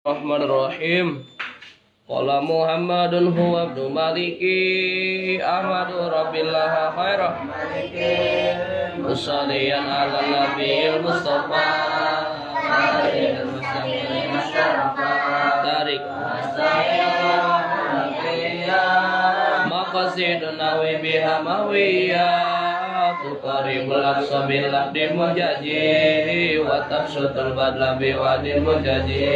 Bismillahirrahmanirrahim. Qala Muhammadun huwa abdu maliki ahmadu rabbillah khairah Musalliyan ala nabiyil mustafa Tarik Maqasidun nawi biha mawiyah Tukaribul aqsa bil abdi mujaji Wa tafsutul badla biwadil mujaji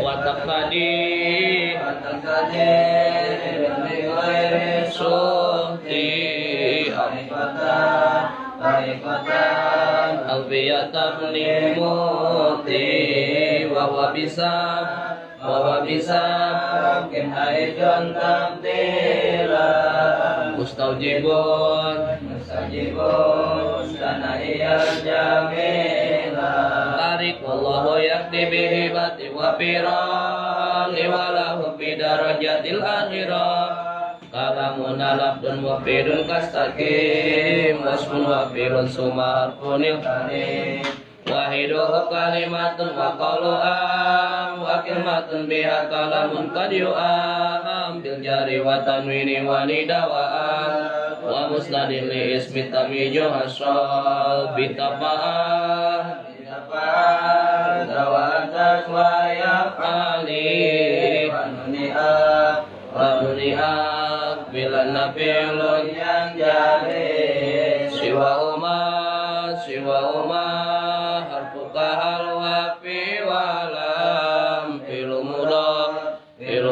Wa taqtadi Bi suhti Alfiyatan limuti Wa bisa Kim haidun tabdila Mustaujibun Sana iyal jamila Tarik wallahu yakti bihibati wa firali Walahu bidarajatil akhirah Kalamun alabdun wafidun kastakim Wasmun wafirun sumarfunil kalim Wahiduhu kalimatun wa qalu'am Wa kilmatun biha kalamun qad yu'am Bil jari wa tanwini wa nidawa'am Wa musnadin li ismi tamiju hasral Bitafa'ah Dawatak wa yaf'ali Wa nuni'ak Bilan nafilun yang jari Siwa umah Harfuka halwa fi walam Filu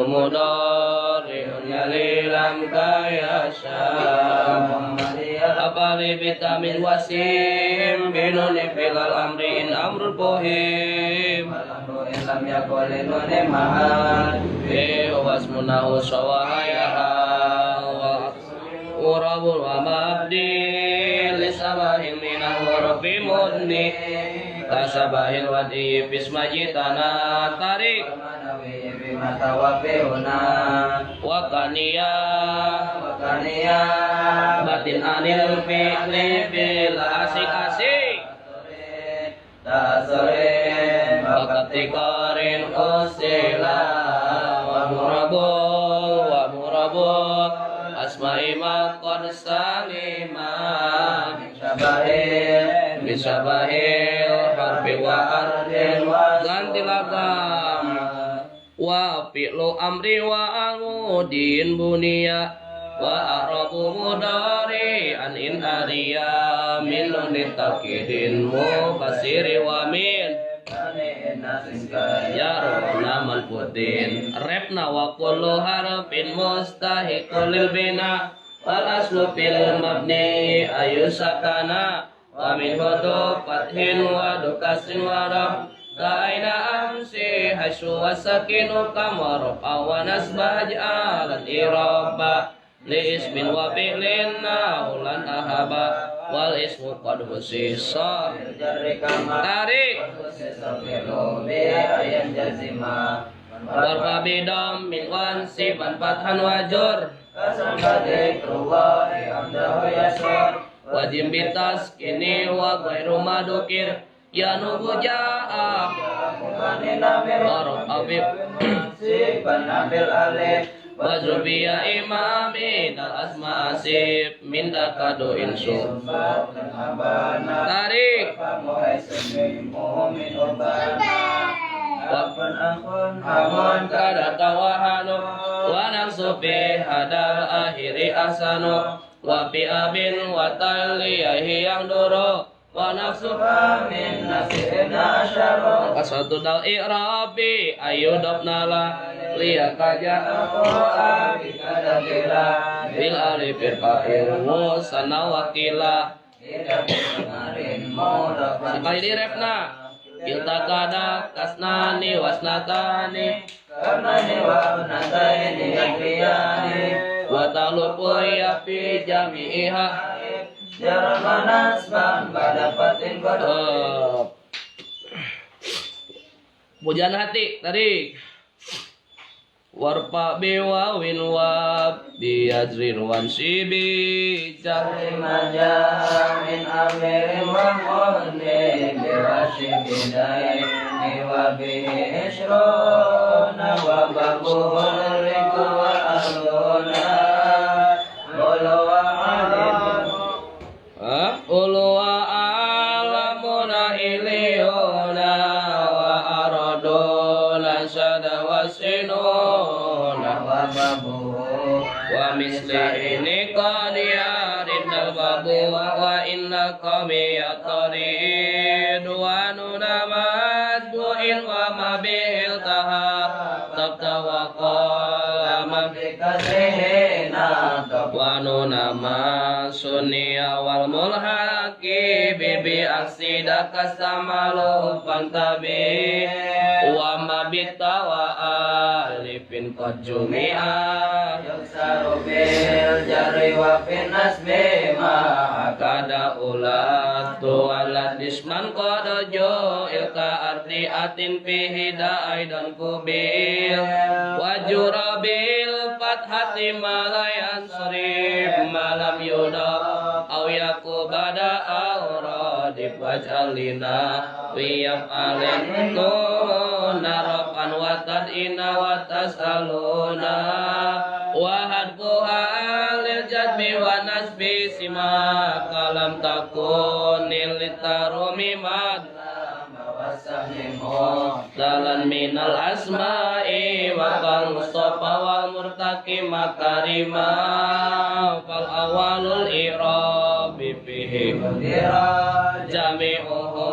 mudar Rihun yalilam kaya syam Apali vitamin wasim Binuni filal amri in amrul pohim Al-amru ilam yakoli nuni mahal Wasmunahu sawahayaha Urabul wa mabdi Lisabahin minal hurfi mudni Kasabahil wadi bismajitana Tarik Wakaniya Batin anil fi'li bila asik-asik Ta'asurin Wakatikarin usila Wa murabul Asma'i maqad salimah Bisabahil Harfi wa ardin Ganti lagam Wa fi'lu amri wa angudin bunia Wa arabu mudari an in ariya Min nunin takidin mufasiri wa min Yaruna manfutin Repna wa kullu harfin mustahiqul bina Wal aslu fil mabni ayusakana Wa min hudu fathin wa dukasin wa raf Kaina amsi hasyu wa sakinu kamar Awa nasbah ja'alan iraba Li ismin wa fi'lin naulan ahaba Wal ismu qad husisa Tarik Warfa bidam min wansiban fathan wajur Wajim bitas kini wa gairu madukir Ya nubu ja'a Warab abib Wajrubiya imami Dal asma asib Minda kado insu Tarik Amun kada tawahanu Wa nangsufi hadal akhiri asanu Wa fi abin wa taliyahi yang duru Wa nafsuha min nasirina asyaru Kasatu dal i'rabi ayudabnala Liya kaja aku bikadabila Bil alifir fa'il musana wakila Sekali di repna Iltakada kasnani wasnatani Karnani wa unataini yakriyani Wa talupu yafi jami'iha Jaramanas bang badapatin kodok Pujian hati tadi Warpa biwawin wa biadrin wansibi Jahri majamin amirin wa khulni Birashi bidai wa bihi isrona wa babul riku wa ahluna ulu wa alimun ulu wa alamuna iliyuna wa araduna sada wa sinuna wa babuhu wa misli ini qadiyarin dal babu wa inna qami yatarid wa nuna madbu'in wa mabil taha tabta wa qala bikasihina wa nuna ma sunniya wal mulhaqi bibi aksida kasamalu pantabi wa mabita wa alifin qad jumi'a yuksaru bil jari wa fin nasbi ma kada ulatu walad disman qad ilka arti atin fihi da'aidan kubil wa jurabil fathati malayan sarif malam yuda aw yakubada auradib waj'alina wiyam alin narakan watad ina watas aluna wahadku halil jadbi wa nasbi sima kalam takun nilitarumi mad dalan minal asma'i wa kal mustafa wal murtaki makarima fal awalul irabi fihi jami'uhu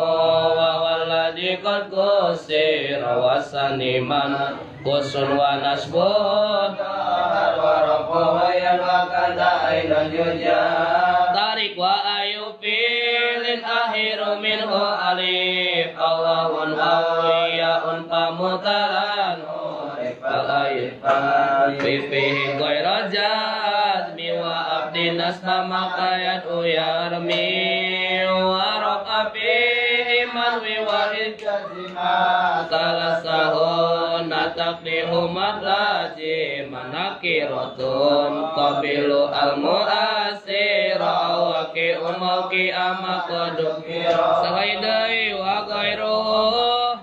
wa waladi qad kusira wa saniman kusun wa nasbun tarik wa ayu filin akhiru minhu alif Allahun awliyaun pamutalan fihi goyra jazmi wa abdi nasba makayat uyarmi wa roka fihi manwi wahid salah sahun natakdihu madraji manakirotun qabilu al-mu'asira waki umauki amakoduk sahaidai wa gairuhu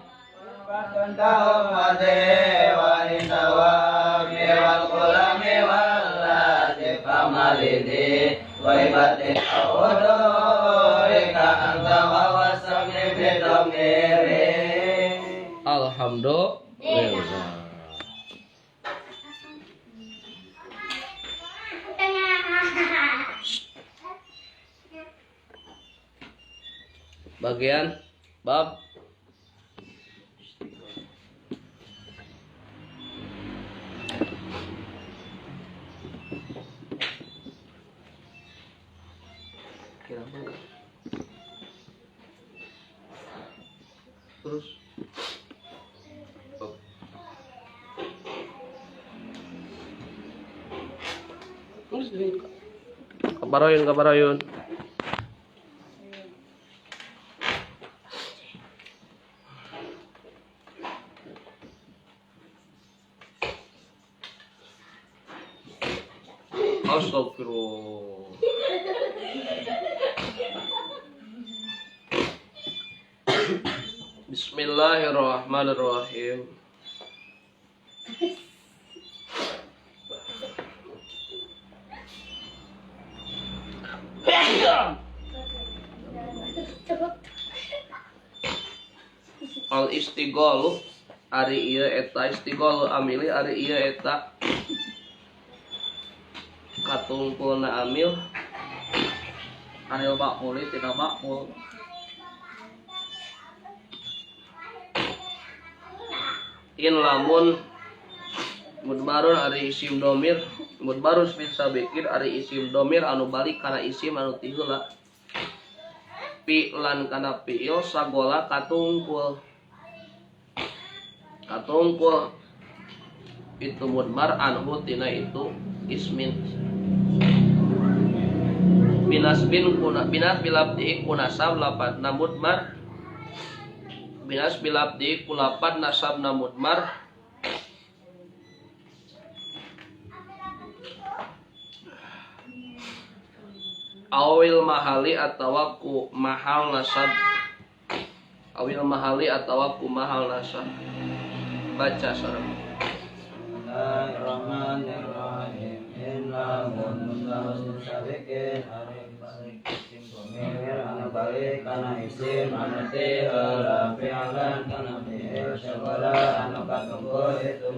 Alhamdulillah. Bagian bab terus kabarayun astagfirullah. Bismillahirrahmanirrahim. Al istighalu ari ieu eta istighalu amili ari ieu eta katungkulna amil anil maqmuli tina maqmul in lamun mudbarun ari isim domir mudbarus min sabiqin ari isim domir anu balik kana isim anu tiheula fi'lan kana fi'il sagola katungkul itu mudbar anhu tina itu ismin binasbin kuna binas bilabdi kunasab lapatna mudmar binas bilabdi kulapat nasabna mudmar awil mahali atawa ku mahal nasab awil mahali atawa kumahal nasa. Baca sareng. Bismillahirrahmanirrahim. Innahum mustahsin sabiqin arif isim domir anu balik kana isim anu tiheula fi'lan kana fi'il syagala anu katunggu itu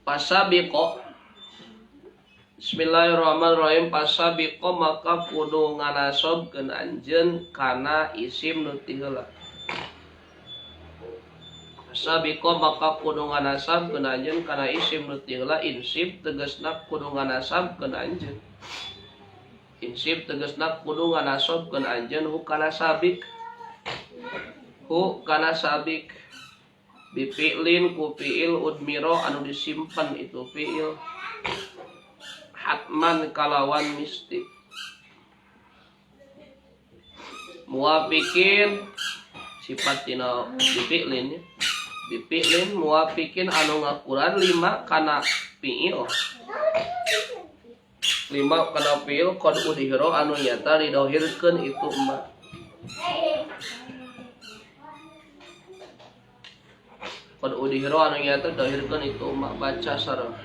pasabiqo. Bismillahirrahmanirrahim. Pasabiqo maka kudu nganasobkeun anjeun kana isim nu ti heula. Pasabiqo maka kudu nganasabkeun anjeun kana isim nu ti heula. Insib tegasna kudu nganasabkeun anjeun. Insib tegasna kudu nganasobkeun anjeun hu kana sabik. Hu kana sabik. Bifi'lin ku fi'il udmiro anu disimpan itu fi'il. Hatman kalawan mistik. Muwafiqin sifat tina bifi'lin ya. Bifi'lin muwafiqin anu ngakuran 5 kana fi'il. 5 kana fi'il qad udhiro anu nyata didohirkeun itu emak. Qad udhiro anu nyata didohirkeun itu emak. Baca sareng.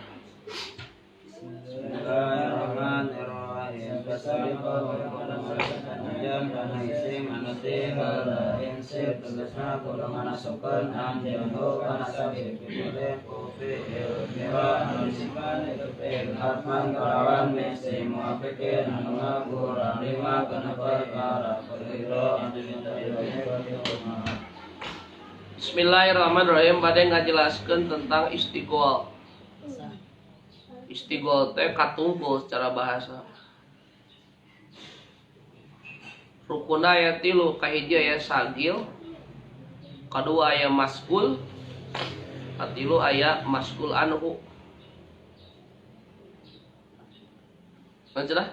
Bismillahirrahmanirrahim. Pasabiqo anjeun kana isim anu tiheula insib tegasna kudu nganasabkeun anjeun hu kana sabik fi'il ku fi'il mira anu disimpan itu fi'il hatman kalawan mesti muwafiqin anu ngakurang 5 kana perkara perkara anu didohirkeun. Bismillahirrahmanirrahim. Bade ngajelaskeun tentang istighol. Istighol teh katungkul secara bahasa. Rukuna aya 3, kahiji aya sagil, kadua aya maskul, katilu aya maskul anhu. Lanjutlah.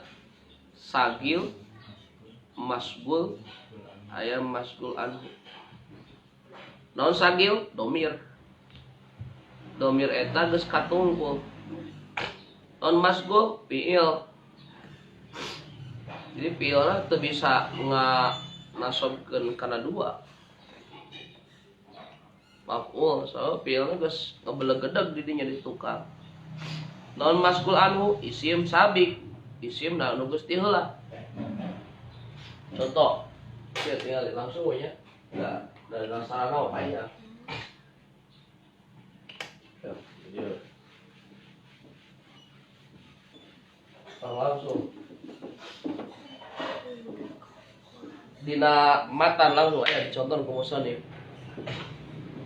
Sagil, maskul, aya maskul anhu. Naon sagil? Domir. Domir eta geus katungkul. Non masgul fi'il. Jadi fi'ilna teu bisa nganasobkeun kana 2. Maf'ul, so fi'ilna geus ngebelegedeg di dinya ditukar. Non masgul anhu isim sabik. Isim na anu geus ti heula. Contoh, kita tinggal langsung we nya. Enggak, dari sarana apa ya? Ya, langsung dina matan langsung aya dicontoh ku musannif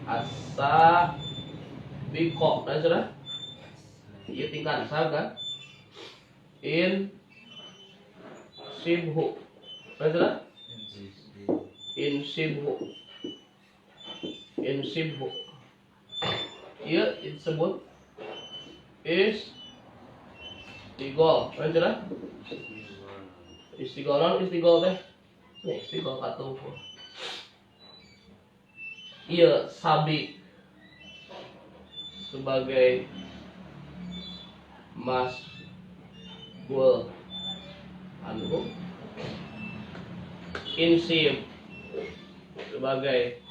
asa biqo dan sudah ieu tingkat saga in sibhu dan sudah in sibhu ieu disebut is Istigol, bener? Istigol teh. Ya, istigol katungkul. Iya, sabi sebagai mas gul anhu. Insim sebagai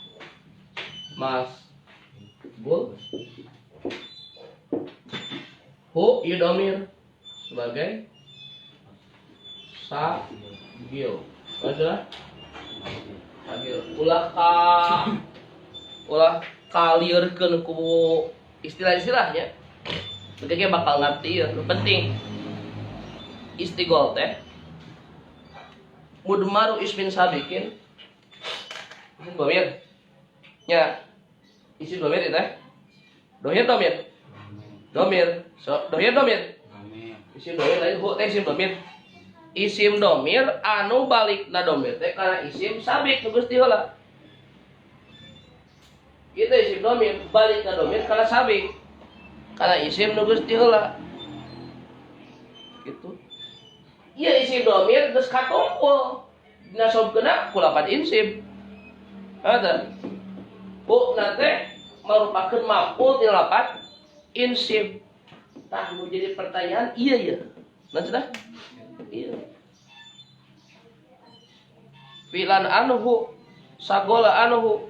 mas gul. Hu yudomir sebagai sagil. Maksudnya sagil. Ulah kalieurkeun ku istilah-istilahnya. Mereka bakal ngerti ya. Penting istighol teh mudmaru ismin sabikin isim dhamir nya isim dhamir teh dhamir so dhamir isim dhamir lain hu teh isim dhamir isim dhamir anu balikna dhamir teh kana isim sabik nu geus diheula ieu teh isim dhamir balikna dhamir kana sabik kana isim nu geus diheula gitu. Iya isim dhamir geus katungkul dinasobkeunna ku lapan isim. Ada. Bu nate merupakan maf'ul di lapan isim. Tah mau jadi pertanyaan iya ya. Nah sudah. Iya. Filan anhu sagola anhu.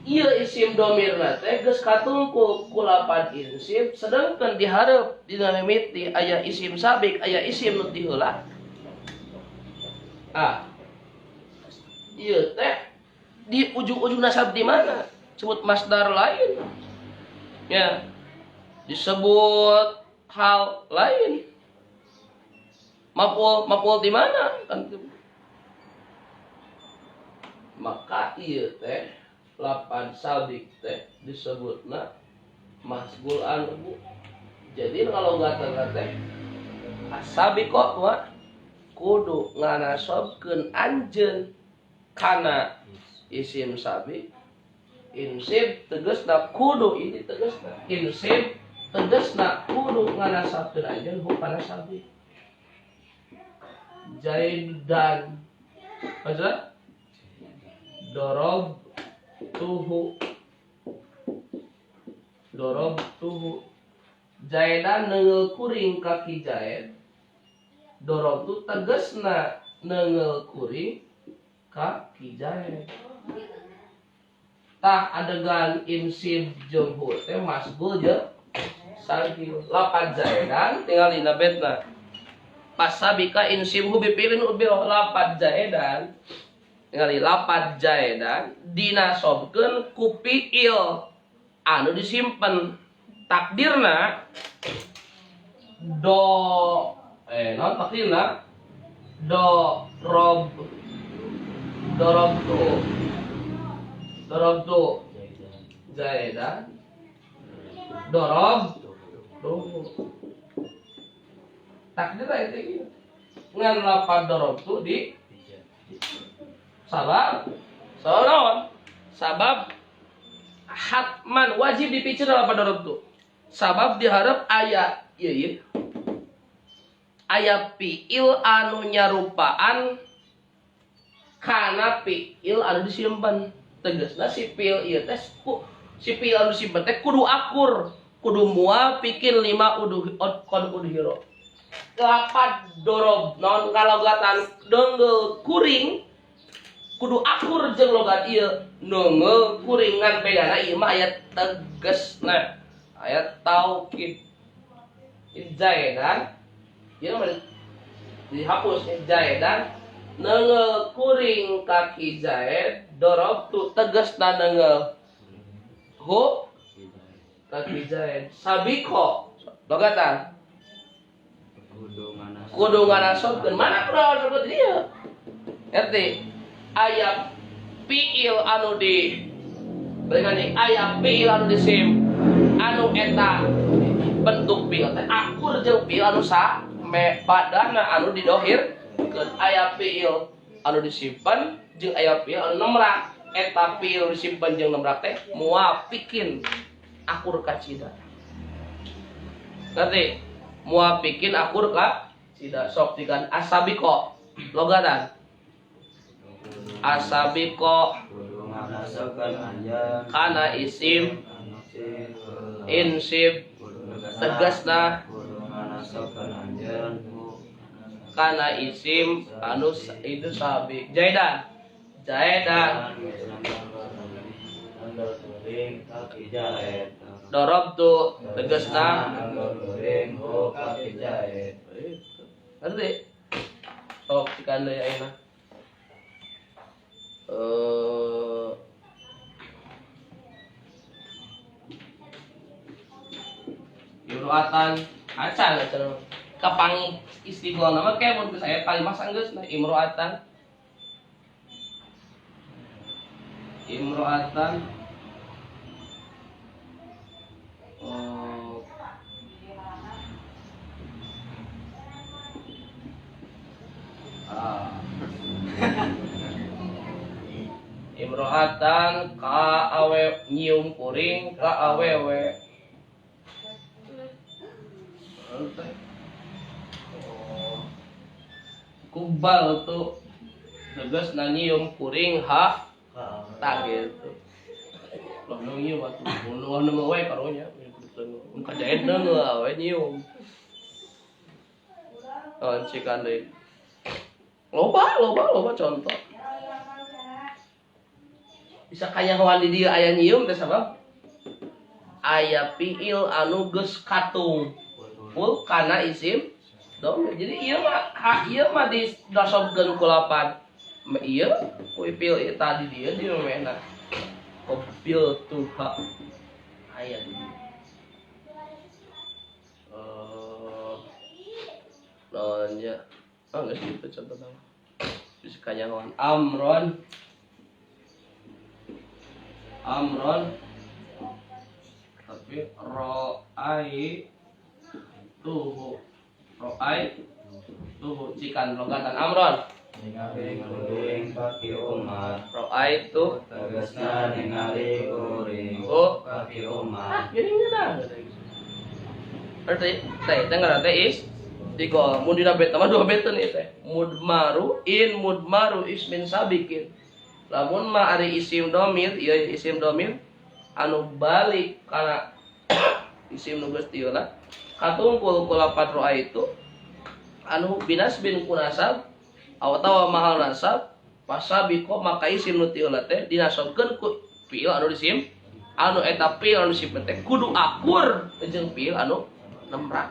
Iya isim domirna teh geus katungkul ku lapan isim sedangkan dihareup dina mimiti aya isim sabik aya isim nu ti heula. Iya teh di ujung-ujung nasab di mana? Sebut masdar lain. Ya. Disebut hal lain. Maf'ul di mana? Kan maka ieu teh lapan sabik teh disebutna masgul anhu. Jadi kalau gata teh sabik kok mah kudu nganasobkeun anjeun kana isim sabik. Insib tegasna kudu ini tegasna insib tegasna kudu nganasabkeun anjeun hukana sabik. Jaidan maksudna dorob tuhu Jaidan neungel kuring kaki Jaid. Dorob tu tegasna neungel kuring kaki Jaid. Tah adegan insib jeung hu teh masgul jeung sagil. Lapan Jaidan tinggal dina betna. Pasabika insib hu bipilin ubil lapan Jaidan tinggal lapan Jaidan dinasobkeun ku fiil anu disimpen. Takdirna non takdirna dorob tu Zaidan dorob takdirna itu ngan lapan dorob tu di sabab hatman wajib dipicir lapan dorob tu sabab diharap aya ieu aya fiil anu nyarupaan kana fiil anu disimpen. Tegasna si fiil ieu teh si fiil anu disimpen teh kudu akur, kudu moal pikeun 5 uduh hiro. Lapan dorob non kalogatan deungeul kuring kudu akur jeung logat ieu deungeul kuring ngan bedana ieu mah aya tegasna ayat taukid. Jaidan ieu mah dihapus Jaidan neungel kuring kaki Zaid dorob tu tegasna neungel hu kaki Zaid. Sabiko logatan kudu nganasobkeun mana kudu nganasobkeun dieu ngerti aya fiil anu di berarti aya fiil anu disim anu eta bentuk fiil teh akur jeung fiil anu same padana anu didohir keun aya fiil anu disimpen jeung aya fiil anu nemrak eta fiil disimpen jeung nemrak teh moal pikeun akur ka cida. Ngerti? Moal pikeun akur ka cida. Sok dikeun asabiko logatan asabiko kana isim insib tegasna kana isim anu itu sabik. Jaidan dorob tu tegasna ngerti? Sok dikeun deui ayeuna imro'atan acan kapang istighol nama kayak mun geus aya kalimat sanggeus nah imro'atan imro'atan ka awe nyium kuring ka awewe. Kubal tuh tegas nyium kuring ha tak gitu. Lo nyium atuh nu wae karonya. Kajain na nga, awen yung. Cikan deh. Loba contoh. Bisa kaya hewan di dia aya nyium teh sabab aya piil anu geus katung. Full kana isim domir. Jadi ieu mah didasobkeun ku lapan. Ieu ku piil ieu tadi dia di memehna. Kopil tuha aya di dieu. Nanya. Enggak sih itu contoh nama. Bisa kaya hewan Amron tapi ro'ai tuhu cikan logatan Amron ningali kuring kaki umat ro'ai tuh tegasna ningali kuring kaki umat jadi ngena arti teh dengar teh is tiga mudina beta mah dua beta nih teh mudmaru ismin sabikin lamun mah ari isim domir ieu isim domir anu balik kana isim nu geus tieuna katungkul ku lapat roa itu anu binasbin kunasab atawa mahal nasab pasabiko maka isim nu tieuna teh dinasobkeun ku fiil anu disim anu eta fiil anu disim teh kudu akur jeung fiil anu nemrak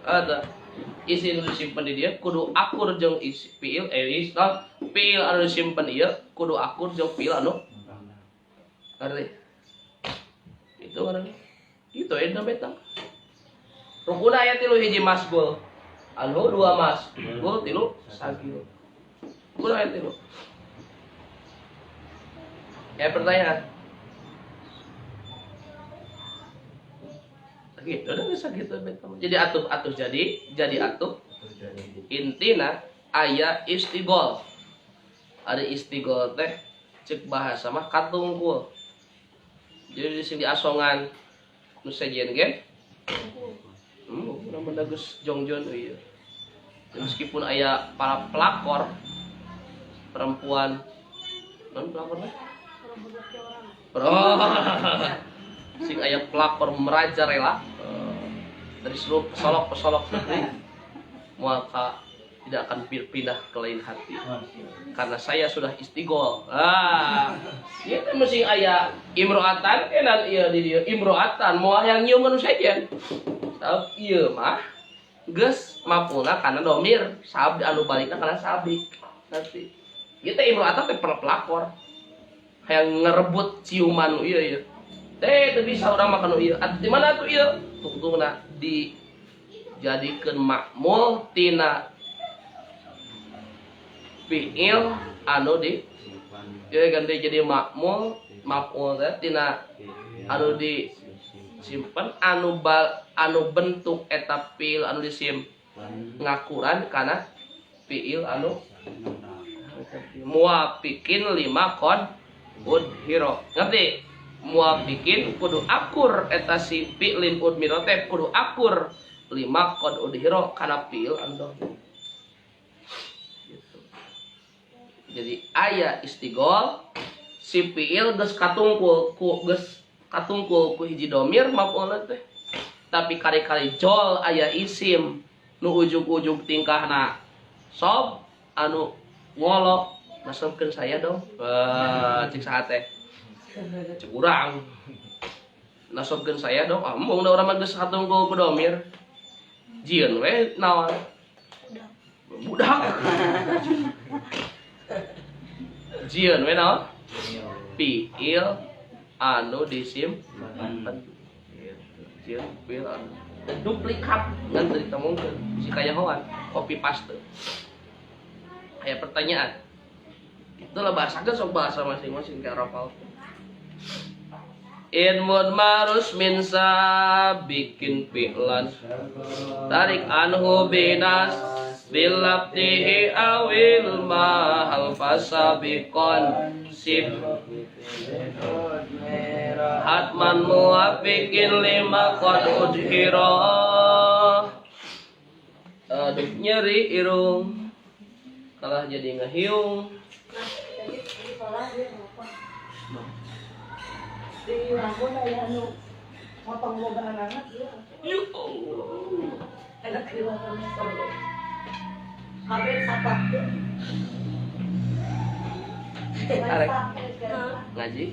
ada isim nu disimpen di dia kudu akur jeung fiil fiil anu disimpen ieu kudu akur jeung fiil anu ngerti itu kan itu eta beta rukuna aya 3 hiji masgul anu 2 masgul 3 sagil rukuna aya 3 ya pertanyaan gitu udah bisa gitu jadi atuh jadi atuh intina aya istigol ada istigol teh cek bahasa mah katungkul jadi di sini asongan nu sejen ge urang bagus jongjon ieu meskipun aya para pelakor perempuan non pelakor teh sing aya pelakor merajalela dari seluruh pesolok negeri maka tidak akan pindah ke lain hati karena saya sudah istigol ieu teh mesti aya imroatan enan ieu di dieu imroatan moal yang nyium anu sajen sabab ieu mah geus mafulna kana domir sabab anu balikna kana sabik nanti ieu teh imroatan teh pelakor hayang ngerebut ciuman ieu teh bisa urang makan ieu di mana tuh ieu tungtungna dijadikeun makmul tina fiil anu di ieu ganti jadi makmul teh tina anu disimpen anu bentuk eta fiil anu disimpen ngakuran kana fiil anu muafiqin lima qad udhiro ngerti muafiqin kudu akur eta si fi'lin udmiro teh kudu akur lima qad udhiro kana fi'il anu gitu. Jadi aya istigol si fi'il geus katungkul ku hiji domir maf'ulna teh tapi kali-kali jol aya isim nu ujug-ujug tingkahna sob anu ngolo nasabkeun saya dong cik saha teh cek urang nasabkeun saya dong embung da urang mah geus katungkul ku domir jieun we naon budak jieun we naon fiil anu disimpen jieun fiil anu duplikat ngan teu ditemungkeun bisi kaya hoan copy paste aya pertanyaan itulah bahasakeun sok bahasa masing-masing ka rapal in mudmarus min sabikin fi'lan tarik anhu binas bil labdihi awil mahal fasabiqon sib hatman muafiqin lima qad udhira aduh nyeri irung kalah jadi ngehiung Motong boga anak dia. Ya Allah. Enak riwatan solo. Kabeh sapak. Arek ngaji.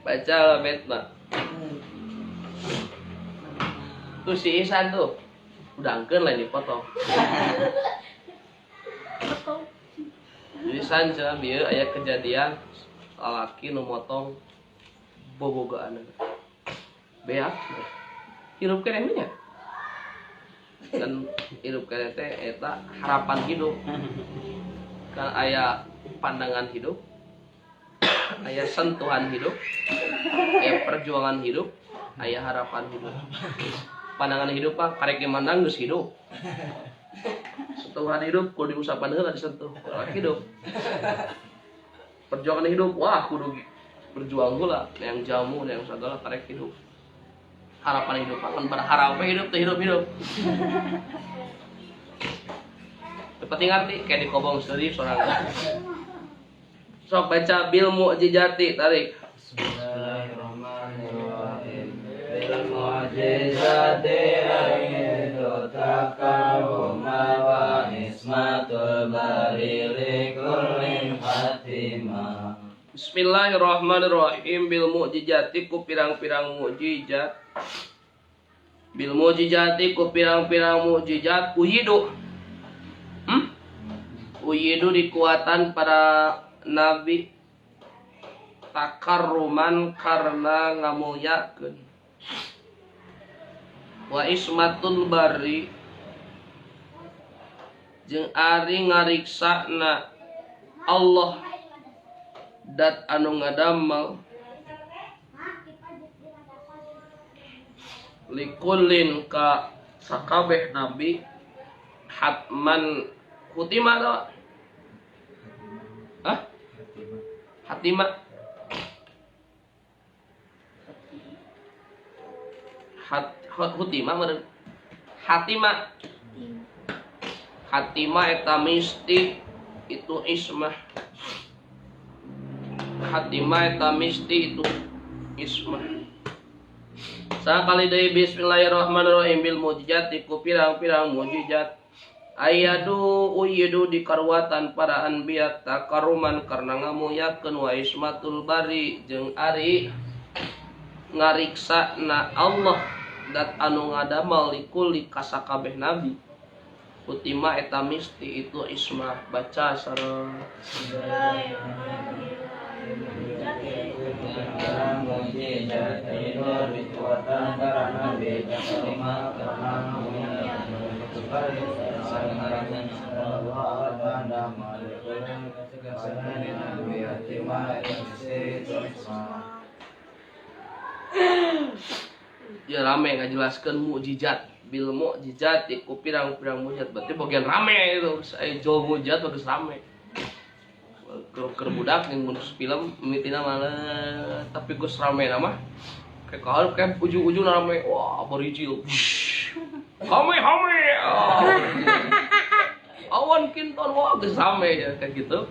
Baca bet nak. Tuh si Isan tuh. Udangkeun lain dipotong. Isan cenah bieu aya kejadian lalaki nu motong bobogaan. Beak. Hirup keneh nya. Kan hirup keneh teh eta harapan hidup. Kan aya pandangan hidup, aya sentuhan hidup, aya perjuangan hidup, aya harapan hidup. Pandangan hidup mah karek dimandang geus hidup. Sentuhan hidup kudu diusapan heula disentuh, karek hidup. Perjuangan hidup, wah kudu berjuang heula, yang jamu, yang segala karek hidup. Harapan hidup mah kan berharap hidup teh hidup. Seperti ngerti kayak di kobong sendiri seorang. Sok baca bil mu'jizati tarik. Bismillahirrahmanirrahim. Bil mu'jizati ayyidu takarruma wa ismatul bari likullin khatimah. Bismillahirrahmanirrahim. Bil mu'jizati ku pirang-pirang mukjizat. Bil mu'jizati ku pirang-pirang mukjizat uyidu. Uyidu dikuatan para nabi takarruman karena ngamulyakeun. Wa ismatul bari jeung ari ngariksana Allah dat anu ngadamel likullin ka sakabeh nabi hatman hutima tau? Hah? Hatima hutima meureun hatima eta misti itu ismah. Hatima eta misti itu ismah. Sakali deui bismillahirrahmanirrahim bil mujizat ku pirang-pirang mujizat. Ayadu uyidu dikarwatan para anbiya takaruman karena ngamuyakeun wa ismatul bari jeung ari ngariksana Allah dat anu ngadamel likulli kasakabeh nabi. Utima eta misti itu ismah. Baca sareng. Ya rame ngajelaskeun mukjizat bil mukjizat ku pirang-pirang mukjizat berarti bagian rame itu saya jual mukjizat bagus rame keur budak yang ngurus film mitina malah tapi gus rame nama kayak kalau kayak ujung-ujung rame wah berijil hame awan kinton wah gus rame ya kayak gitu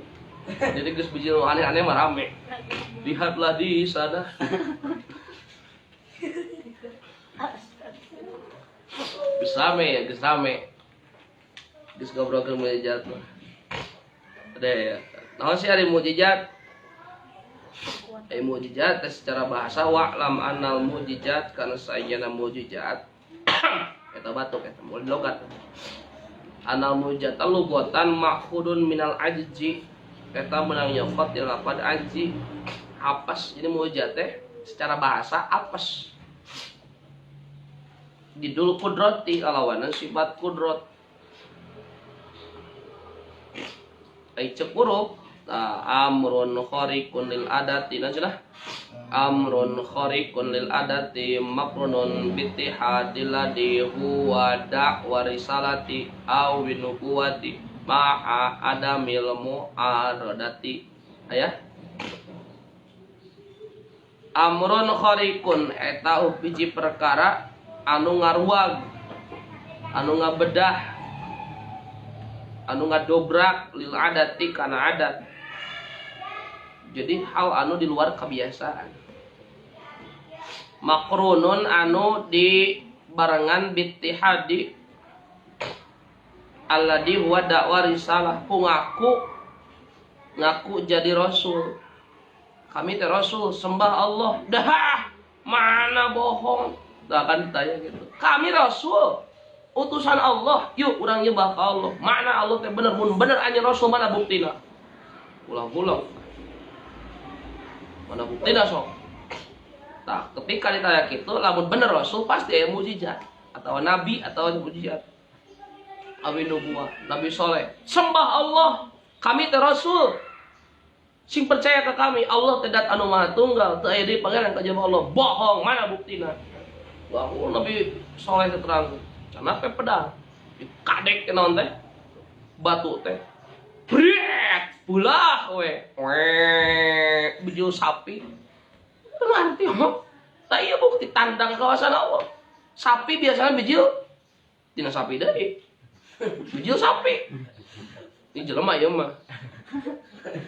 jadi gus bijil aneh-aneh mah rame lihatlah di sana gus rame gus ngobrol mukjizat mah ada ya naon sih ari mukjizat mukjizat secara bahasa wa'lam annal mukjizat kana sayyana mukjizat eta batuk eta moal logat annal mukjizat lugatan ma'khudun minal ajzi eta meunang nyokot di lafaz ajzi apes jadi mukjizat teh secara bahasa apes didul kudrati kalawanan sifat kudrat ai cek huruf amrun khariqun lil adati najlah amrun khariqun lil adati maqrunun bittihadil ladhi huwa da'wa risalati aw binubuwati ma'a adamil mu'aradati aya amrun khariqun eta biji perkara anu ngaruag anu ngabedah anu ngadobrak lil adati kana adat jadi hal anu di luar kebiasaan makrunun anu di barengan bittihadi alladhi huwa dakwah risalah, ku ngaku jadi rasul. Kami teh rasul, sembah Allah. Dah, mana bohong? Dah kan ditanya gitu. Kami rasul, utusan Allah. Yuk urang nyembah ka Allah. Mana Allah teh bener, mun bener anya rasul mana buktina? Ulang-ulang. Mana buktina sok? Nah, ketika ditanya gitu, lamun bener rasul pasti aya mukjizat atau nabi atau mukjizat. Awi nubuah, Nabi Soleh, sembah Allah, kami teh rasul. Sing percaya ke kami, Allah teh dat anu maha tunggal, teu aya deui pangeran kajaba Allah. Bohong, mana buktina? Wah, Nabi Soleh teh terang, cenah teh pedang. Dikadek naon teh? Batu teh. Brek, bulah we. Bijil sapi. Ngerti oh. Tah ieu bukti tandang kawasan Allah. Sapi biasanya bijil tina sapi deui. Bijil sapi. Ini jelema ieu mah.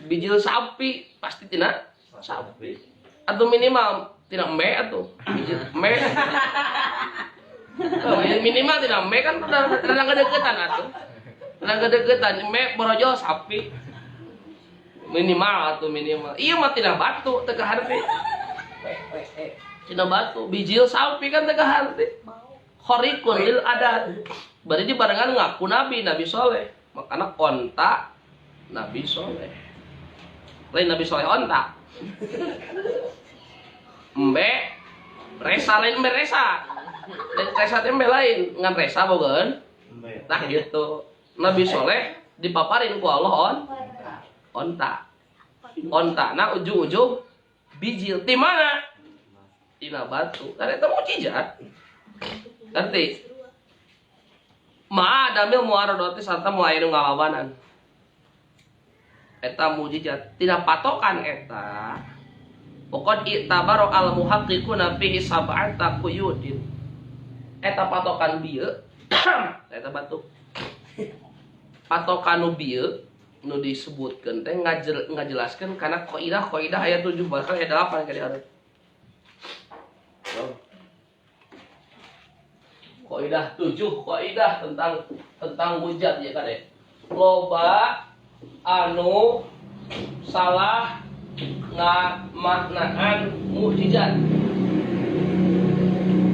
Bijil sapi pasti tina sapi. Atau minimal tina embe atuh. Bijil embe. Oh, minimal tina embe kan rada ngadeukeutan atuh. Rada ngadeukeutan embe borojo sapi. Minimal atuh minimal. Ieu mah tina batu teu kaharti. Tina batu, bijil sapi kan teu kaharti. Khariqun lil adat. Berarti barengan ngaku Nabi Soleh. Makanya onta Nabi Soleh. Lain Nabi Soleh onta. Embe resa lain embe resa. Dan resa teh embe lain, ngan resa bogeun. Nah gitu. Nabi Soleh dipaparin ku Allah onta. Ontana ujung-ujung bijil. Di mana? Tina batu. Kan eta mukjizat. Ngerti? Ma damil muaradati sarta mulai nu ngalawanan. Eta mukjizat. Tidak patokan eta. Pokok itabaro al muhaqqiquna fihi sab'ata quyudin. Eta patokan bieu. Eta batu. Patokan nu bieu nu disebutkeun teh ngajelaskeun kana qaidah aya 7 bahkan aya 8 kali ada. Qaidah 7 qaidah tentang mujizat ya kade. Loba anu salah ngamaknaan mukjizat.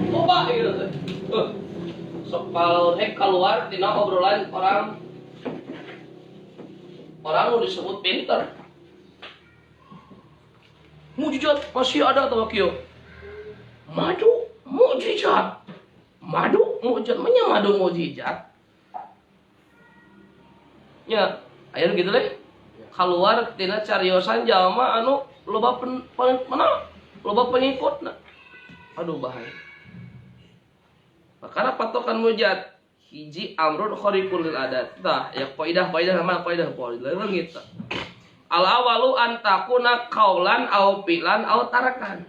Loba gitu teh. Sok keluar tina obrolan orang nu disebut pinter. Mukjizat masih ada atau kieu? Madu mukjizat. Madu mukjizat, nya madu mukjizat. Ya, aya gitu deh. Keluar tina cariosan jalma anu loba loba pengikutna. Aduh bahaya. Makanya patokan mukjizat hiji amrun khariqul lil adat. Tah, ya qaidah sama qaidah leungit. Al awalu an takuna qaulan au fi'lan au tarakan.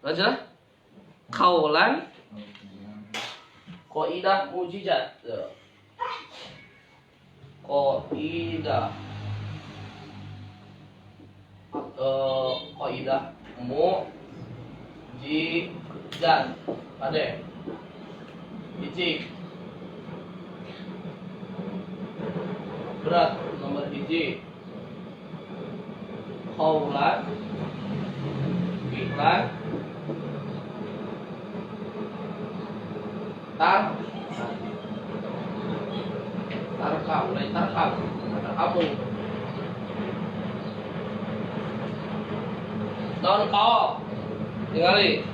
Lanjut. Qaulan qaidah mukjizat. Qaidah qaidah mukjizat. Ade. Hiji. Berat nomor hiji. Qaulan fi'lan tarkam non kau tinggali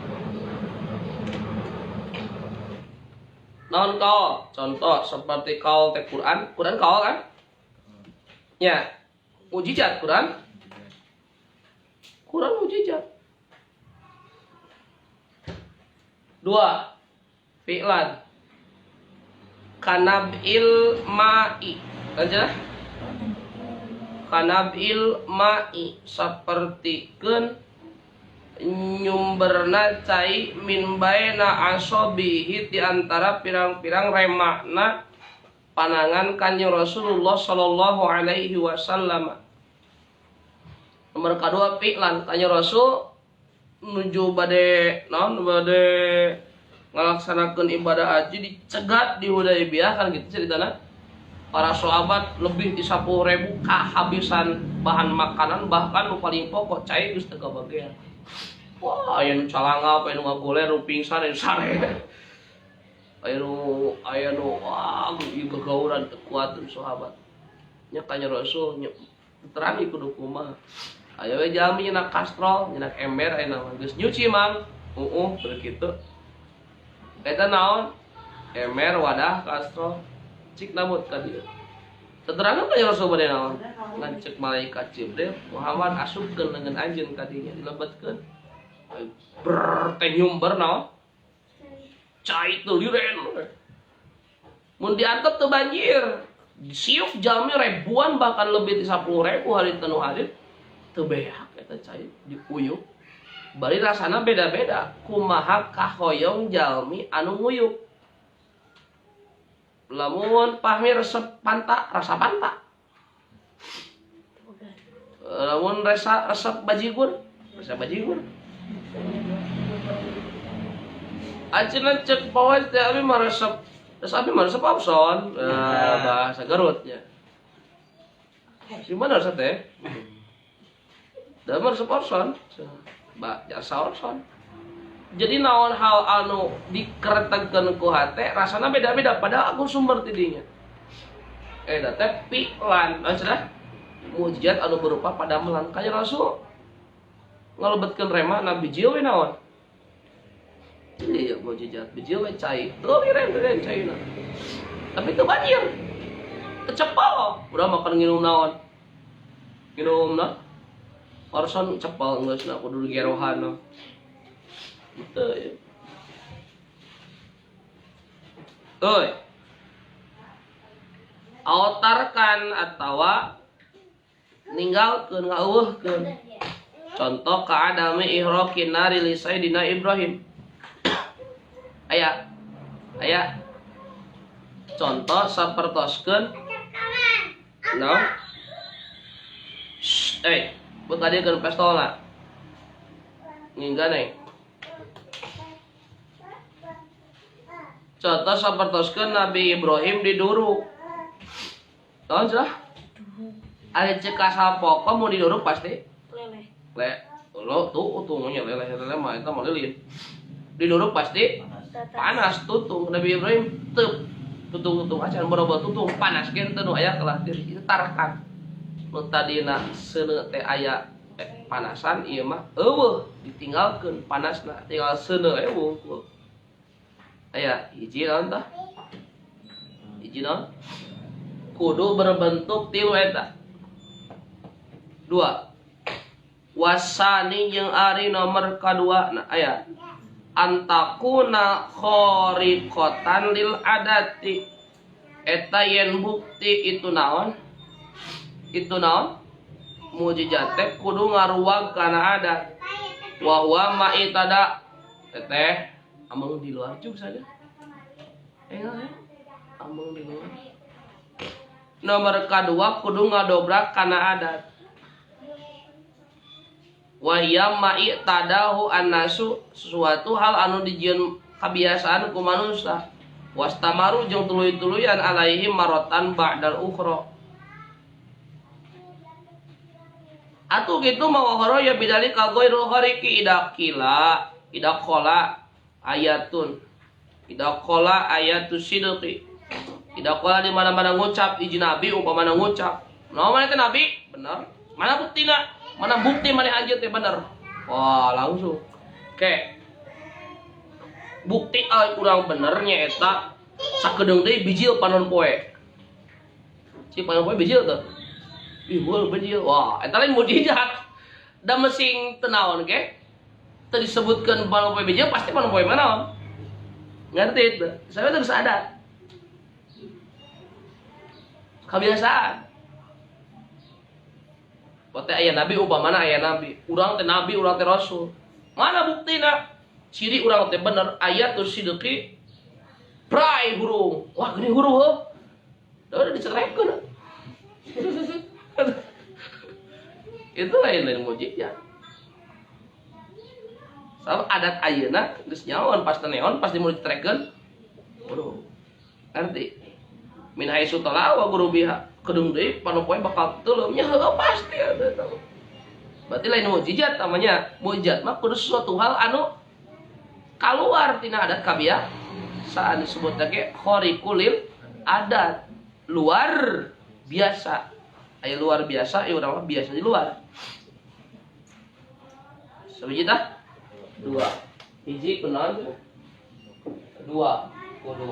non kau contoh seperti kau teh Quran kau kan ya mukjizat Quran mukjizat. 2 fi'lan kanabil ma'i aja kanabil ma'i sapertikeun nyumberna cai min baina asabihi di antara pirang-pirang remakna panangan Kanjeng Rasulullah sallallahu alaihi wasallam. Nomor kedua fi'lan tanya Rasul menuju bade ngalaksanakeun ibadah haji dicegat di Hudaybiyah kan gitu ceritanya. Para sahabat lebih di 10.000 kehabisan bahan makanan, bahkan nu paling pokok cai geus teu kabagean. Wah, aya nu calangap, aya nu ngagoler, nu pingsan, aya nu sare. Aya nu wah ieu gagauran teu kuat tu sahabat. Nya kanya Rasul nya terangi kudu kumaha. Aya we jalmi nya kastrol, nya ember aya naon geus nyuci mang. Bener kitu. Eta naon? Ember, wadah, kastrol. Cik nabut ka dieu. Teterangan ka Rasul bade naon? Ngancek malaikat Jibril, Muhammad asupkeun leungeun anjeun ka dinya dilebetkeun. Teh nyumber naon? Cai teu liren. Mun diantep teu banjir. Siuk jalmi ribuan bahkan lebih di 10.000 hari tanu hadir. Teu beak eta cai diuyuk. Bari rasana beda-beda. Kumaha kahoyong jalmi anu nguyuk. Lamun pahmi resep panta, rasa panta. Lamun resep bajigur, rasa bajigur. Ajeuna cek pawas teh abi mah resep opson. Bahasa Garutnya. Si mana resep teh? Da mah resep opson. Jasa opson. Jadi naon hal anu dikeretegkeun ku hate rasana beda-beda padahal aku sumber tidinya. Eta teh fi'lan, cenah mukjizat anu berupa padamelan kaya Rasul ngalebetkeun rema nabi jieu we naon? Iya mukjizat bijil we cai. Teu liren caina. Tapi teu banjir. Kecepal. Udah makan nginum naon? Nginum Orson cepal geusna kudu gerohan. Gitu ya. Tuh. Autarkan atawa ninggalkeun ngauweuhkeun. Contoh kaadami ihroqin nari li Sayyidina Ibrahim. Aya. Contoh sapertoskeun buat adekeun pestolna. Nginggana. Contoh sapertoskeun Nabi Ibrahim diduruk. Tahu cenah? Ari cek kasapoko mau diduruk pasti leleh. Lo tuh nya leleh mah eta mah lilin. Diduruk pasti panas tutung. Nabi Ibrahim teu tutung acan boro-boro tutung panas gen teu nu aya kelah diri itu tarakan. Nu tadina seuneu teh aya panasan ieu mah eueuh ditinggalkeun panasna tinggal seuneu eueuh. Aya hiji naon tah? Hiji naon? Kudu berbentuk tilu eta. 2. Wasani jeung ari nomor kadua nah aya antakuna khariqatan lil adati. Eta yen bukti itu naon? Itu naon? Mukjizat teh kudu ngaruwag kana adat. Wa huwa ma'itada teteh amang di luar juga saja. Amang di luar. Nomor kedua kudu ngadobrak kana adat. Wa hiya ma'i'tadahu annasu sesuatu hal anu dijieun kebiasaan ku manusia. Wastamaru jeung tuluy-tuluyan alaihi marotan ba'dal ukhra. Atuh gitu mawahoro ya bidali kagoirul khariqi idaqola ayatun idaqola ayatus sidqi idaqola di mana-mana ngucap iji nabi umpamana ngucap mana itu nabi bener mana buktina mana bukti mana anjeun teh bener wah langsung oke bukti urang benernya eta sakedeung deui bijil panon poe si panon poe bijil teh ihul bijil wah eta lain mukjizat da mesing teu naon ke teu disebutkeun panon poe bijil pasti panon poe manaon ngerti itu saya terus ada kebiasaan pote aya nabi upamana aya nabi urang teh rasul mana buktina ciri urang teh bener ayatus sidqi prai hurung wah gini hurung heuh da udah dicerekeun Itu lain mujizat. Sabab adat ayeuna geus nyaon pas neon pas dimulai ditrekeun. Waduh. Arti min haitsu tala wa guru biha kedung deui panopoe bakal teuleum nya heuh pasti ada tahu. Berarti lain mujizat namanya. Mujizat mah kudu sesuatu hal anu kaluar tina adat kabia. Saat disebut lagi khariqulil adat, luar biasa. Aya luar biasa, ya urang mah biasa di luar. Sabiji tah? 2. Hiji kunaon? 2. Kudu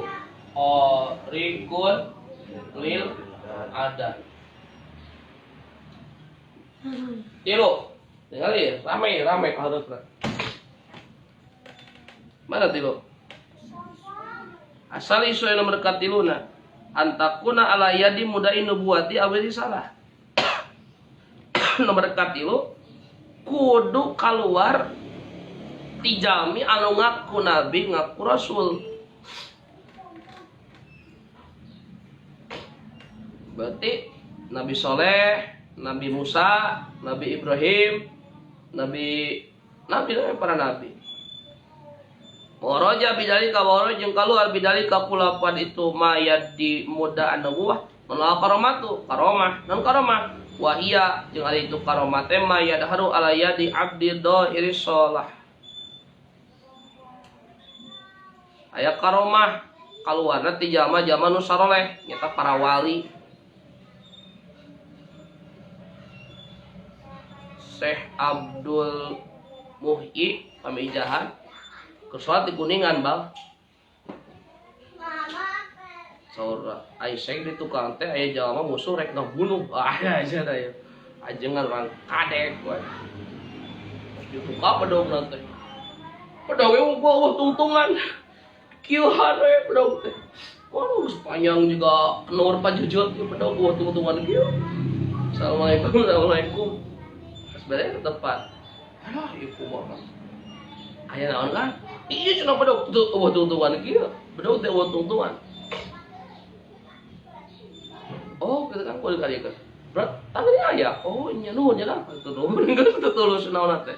khariqul lil adat. Tilu. Tinggali, rame kahareup. Mana tilu? Asal isu yang nomor katiluna antakuna ala yadi mudai nubuwati awali salah. Nomor katilu kudu keluar tijami anu ngaku nabi ngaku rasul. Berarti Nabi Soleh, Nabi Musa, Nabi Ibrahim, Nabi para nabi. Waraja bidalika waraja jeung kaluar bidalika kulapan itu mayat di muda an-nubuwah menolak karomah non karomah wa iya jeung ari itu karomah teh mayat haru ala yadi abdi dhairi shalah. Aya karomah kaluarna ti jalma-jalma nu saroleh nyata para wali. Syekh Abdul Muhyi pamijahan kesuat di Kuningan bang. Saur Aisyah di tukang teh aya jalma musuh rek ngabunuh. Aisyah teh ajengan orang kadek we. Di tukang pedog teh. Pedog we eueuh tungtungan. Kieuhan we pedog teh. Waduh sepanjang juga nomor pajujut ieu pedog eueuh tungtungan kieu. Assalamualaikum. Sebenarnya tepat. Aduh ieu kumaha. Aya naon kan? Iya cina pedog eueuh tungtungan kieu. Pedog teh eueuh tungtungan. Oh, kita kan kudu karieun. Berat, tanggal aya. Oh, nya nuhun ya kan. Tuh geus tulus naon teh.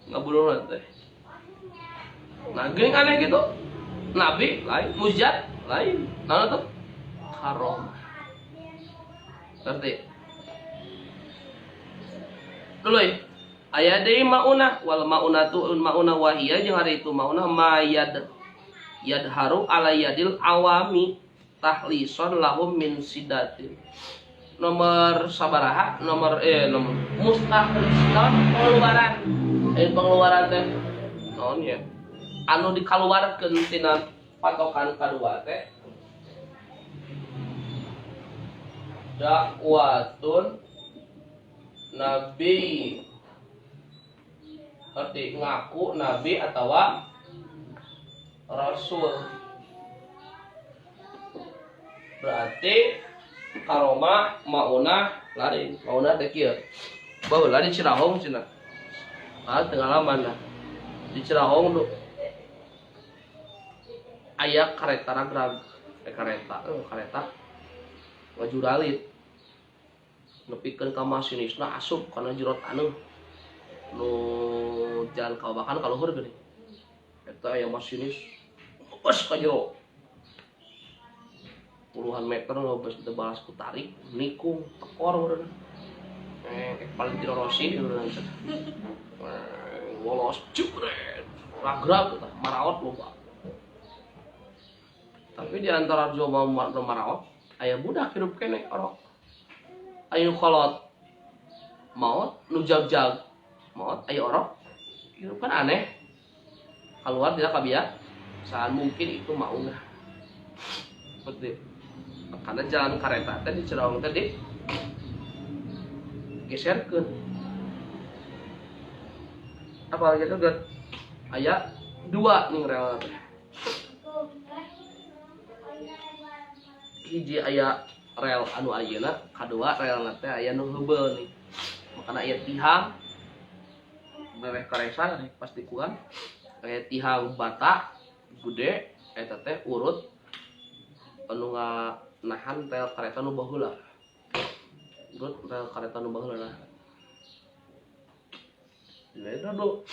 Ngabuluna teh. Nah, geuning aneh gitu. Nabi lain, mujizat lain. Naon tuh? Karomah. Ngerti? Duluy. Aya deui maunah wal maunatu maunah wahia jeung hari itu maunah mayad yadharu ala yadil awami tahlison lahum min sidatin. Nomor sabaraha? Nomor mustahlisan pengeluaran teh naon ya? Anu dikaluarkeun tina patokan kadua teh dakwatun nabi. Arti ngaku nabi atau rasul. Berarti karomah maunah lain. Maunah teh kieu. Baheula di Cirahong cenah. Tengah laman dah. Di Cirahong aya kareta ragrag. Kareta ngajuralit. Nepikeun ka masinisna asup kana jero taneuh. Nu jalan kawabakan kalau luhur gini. Eta aya masinis ngebes ka jero. Puluhan meter ngebes teu balas ku tarik, nikung, tekor urang. Paling dirorosi urang teh. Wolos jebret. Ragrag tah maraot loba. Tapi di antara joma maraot aya budak hirup keneh orok. Aya kolot maot nu jag-jag. Maot aya orok. Itu kan aneh. Keluar tidak kabia. Saat mungkin itu maunah. Seperti karena jalan kereta tadi Cirahong tadi geserkeun. Apalagi itu kan aya 2 ning rel teh. Hiji aya rel anu ayeuna, kadua rel teh aya nu heubeul nih. Makana aya tihang meweh karesan pasti kuat kayak tihang bata gede eta teh urut anu nahan rel kereta nu baheula. Urut rel kereta nu baheula. Beda do.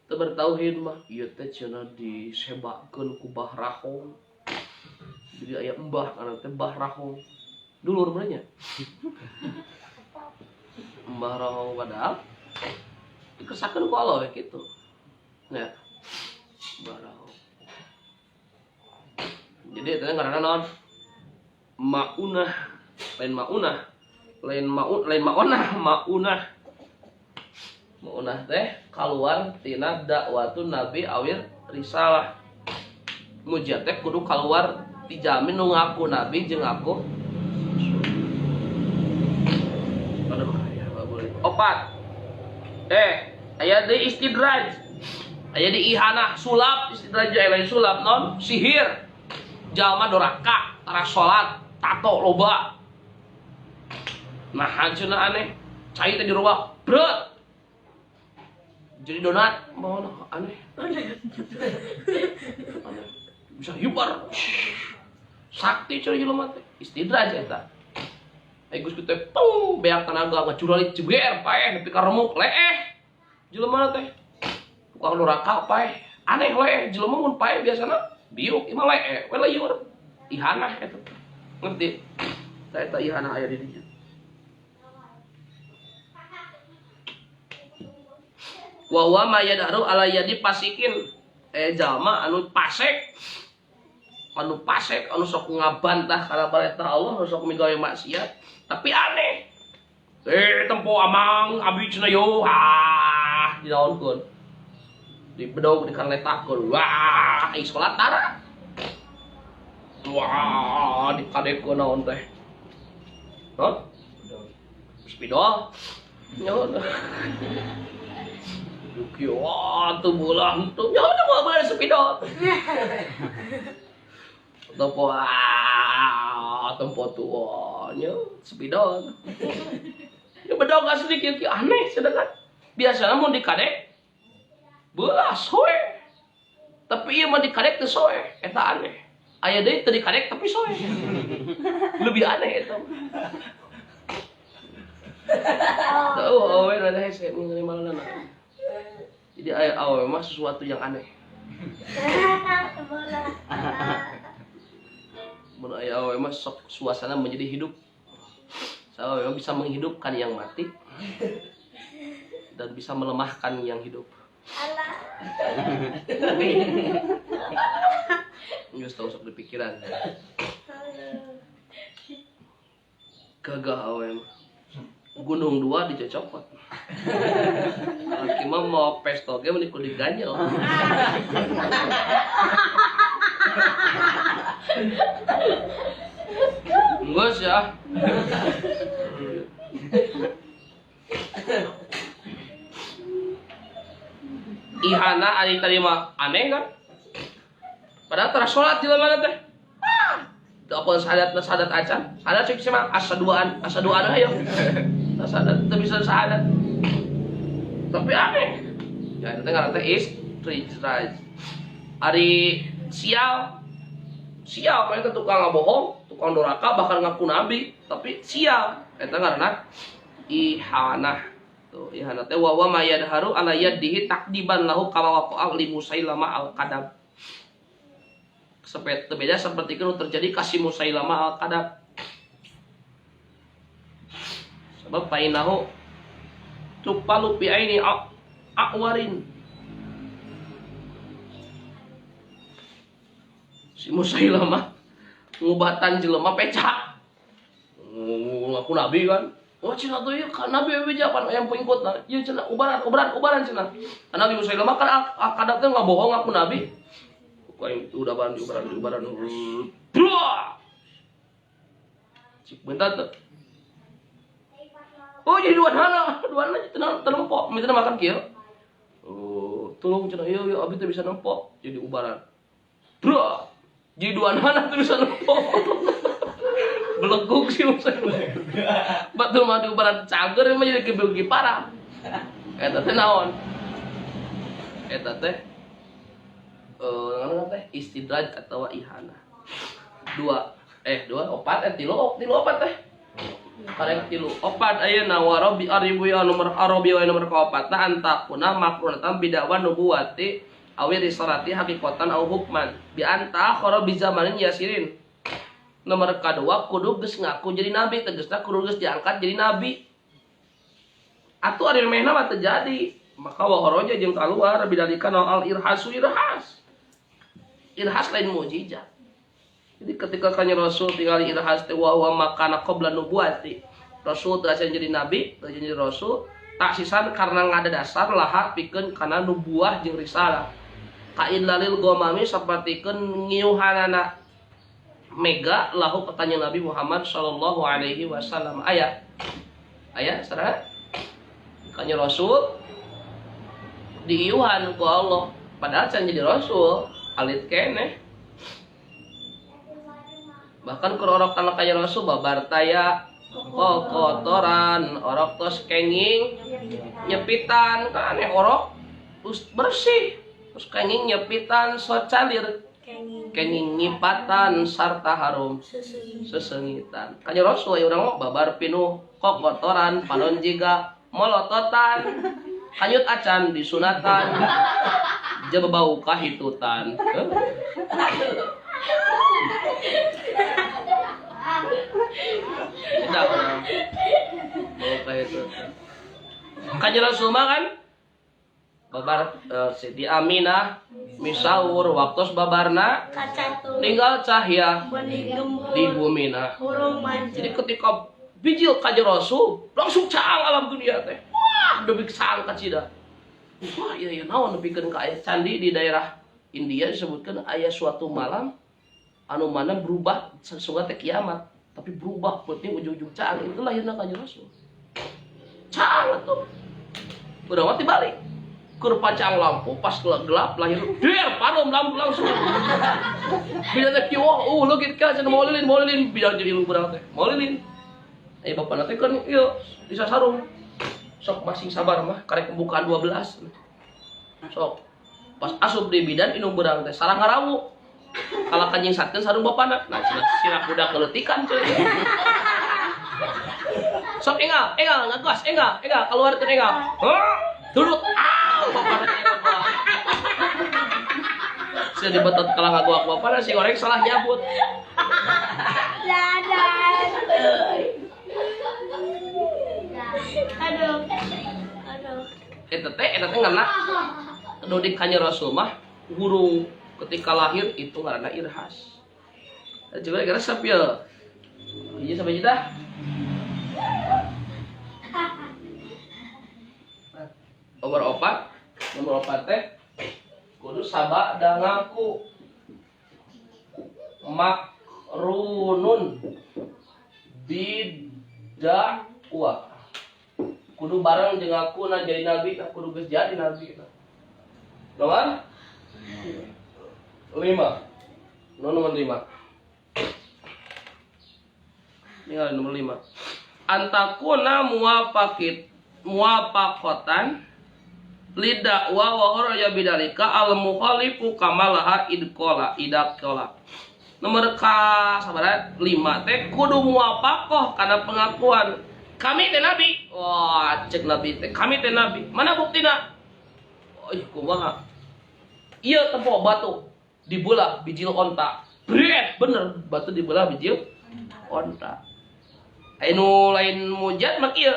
Bertauhid mah ieu teh cenah disebakeun ku Bah Rahong. Jadi aya embah kana teh Bah Rahong. Dulur benernya. Mbah Rahong padahal dikesakeun ku Allah we kitu. Ya. Mbah Rahong. Jadi eta ngaranna naon? Maunah, lain maunah. Lain maunah. Maunah teh kaluar tina dakwatun nabi awir risalah. Mujiat teh kudu kaluar dijamin nu ngaku nabi jeung ngaku opat. Aya di istidraj. Aya di ihanah sulap, istidraj lain sulap non sihir. Jalma doraka, tara salat, tato loba. Nah, hancurna aneh. Cai teh dirubah, bret. Jadi donat, mau aneh. Bisa yubar. Sakti curi jelema teh. Istidraj eta. Gus kitu pung beak tenaga ngacurali jeber paeh nepi ka remuk leeh. Jelema teh. Tukang doraka paeh. Aneh leeh jelema mun paeh biasana biuk imah leeh, we liur. Ihanah eta. Ngerti? Eta ihanah aya di dinya. Wa wa ma yadaru ala yadi pasikin jalma anu pasek. Anu pasek, anu sok ngabantah kana perintah Allah, anu sok migawe maksiat, tapi aneh. Tempo amang abdi cenah yo, dinaonkeun. Di bedog dikarletakeun. Wah, ai salat tara. Wah, dikadekeun naon teh? Hah? Spidol. Nyaho. Duki wah tuh bulan tuh. Nyaho mah bener spidol. Tempo tuanya sepidol. Ya bedog asli kieu aneh sedangkan biasana mun dikadek belas soe. Tapi ieu mah dikadek teu soe, eta aneh. Aya deui teu dikadek tapi soe. Lebih aneh eta. Tahu awe rada hese ngalimalna. Jadi aya awe mah sesuatu yang aneh. Mun aya awe mah suasana menjadi hidup. Awe bisa menghidupkan yang mati dan bisa melemahkan yang hidup. Geus tau sok dipikiran. Gagah awe mah. Gunung 2 dicocokot. Laki mah mau pesto ge meni kudu diganjel. Geus ya. Ihana ari tadi mah aneh kan? Padahal tara salat jelema teh. Dapat sadat acan. Sadat cek sama asaduan ayo. Sadat teu bisa sadat. Tapi aneh. Ya itu ngaran teh istidraj. Ari sial mereka tukang ngabohong, tukang doraka bahkan ngaku nabi, tapi sial. Eta ngaranna ihanah. Tuh, ihanah teh wa ma yadharu ala yadihi takdiban lahu kama waqa'a li Musailama al-Kadab. Beda seperti itu terjadi kasih Musailama al-Kadab. Sebab painahu tupalu bi aini aqwarin. Si Musailama ngubatan jelema pecah. Ngaku nabi kan. Wah cenah tuh ieu kan nabi we japan yang pengikutna. Ieu cenah ubaran cenah. Nabi Musailama kan kadang teh ngabohong ngaku nabi. Kayak udah ubaran. Cik bentar tuh. Oh jadi duana cenah tenempok, minta makan kieu. Oh, tolong cenah ieu abi teh bisa nempok jadi ubaran. Bro. Jadi dua anak tuh bisa nempok. Beleguk sih maksudnya. Batul mah diubaran cager emang jadi kebelgi parah. Eta teh naon? Eta teh ngaran teh istidraj atau ihanah. Dua opat tilu opat teh. Karek tilu. Opat ayeuna warabi aribu ya nomor arabi wa nomor kaopat na antakuna makrunatan bidawan nubuwati awi risalati hakikatan au hukman bi anta akhara bi zamanin yasirin. Nomor kadua kudu geus ngaku jadi nabi tegasna kudu geus diangkat jadi nabi. Atuh ari mehna mah teu jadi. Maka wa kharaja jeung kaluar bidalika al irhasu irhas. Irhas lain mukjizat. Jadi ketika kanjeng Rasul tinggali irhas teh wa makana qabla nubuwati. Rasul teu jadi nabi, teu jadi rasul, tak sisan karena ngada dasar laha pikeun kana nubuah jeung risalah. Kaidlalil gomami sapertikeun ngiuhanana mega lahu katanya Nabi Muhammad sallallahu alaihi wasallam. Aya sareng kanjeng Rasul diiuhan ku Allah padahal can jadi rasul alit keneh. Bahkan keur orok kana kanjeng Rasul babar taya kotoran orok tos kenging nyepitan kan orok terus bersih terus kenging nyepitan socalir kenging nyipatan sarta harum sesengitan. Kanjeng Rasul aya urang babar pinuh kotoran panon jiga molototan hanyut acan disunatan jeung bau kahitutan. Tidak orang bau kahitutan. Kanjeng Rasul mah kan babar Siti Aminah misaur waktos babarna tinggal cahya di bumina. Jadi ketika bijil kanjeng Rasul langsung caang alam dunia teh. Wah, debik saang kacida. Wah, iya naon nepikeun ka aya candi di daerah India disebutkan aya suatu malam anu mana berubah sesuatu kiamat, tapi berubah penting ujung-ujung caang itu lahirna kanjeng Rasul. Caang atuh. Urang mah balik. Keur pacang lampu pas gelap lahir der parom lampu langsung. Bila teh kieu leugit ka cenah moulilin bila jadi lu urang teh. Moulilin. Aya bapana teh kan ieu di sasarung. Sok masing sabar mah karek pembukaan 12. Sok pas asup di bidan inung beurang teh sareng ngarawu. Kalau kanjing satkeun sareng bapana. Nah sirah budak keletikan cuy. Sok engal ngagas engal keluarkeun engal. Duduk bapana engal. Saya dibetot kalah ngaguak bapana si goreng salah nyabut. Dadah. Aduh. Eta teh ngana anu di kanjeng Rasul mah guru ketika lahir itu ngaranna irhas. Coba kira sapieu. Ieu sampai dah. Nomor 4 teh kudu sabak da ngaku makrunun bid'ah. Kudu bareng jeung aku na jadi nabi, kudu geus jadi nabi. Nomor 5. Nomor 5. Ini nomor 5. Antakuna muwafaqatan lidakwa wa kharaja bidalika al mukhalifu kamalaha idaqala. Nomor sabaraha 5 teh kudu muwafaqah kana pengakuan kami teh nabi. Wah, cek nabi teh kami teh nabi. Mana buktina? Kumaha? Ieu tempo batu dibelah bijil onta. Bret, bener batu dibelah bijil onta. Anu lain mujad mah kieu.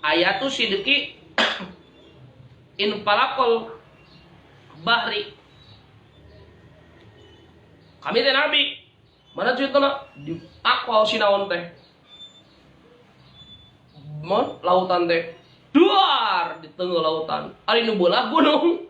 Aya tu sidiki infalaqal bahri. Kami teh nabi. Mana ceritana? Ditakwa sinaon teh. Mon lautan teh duar di tengah lautan. Ari nu belah gunung.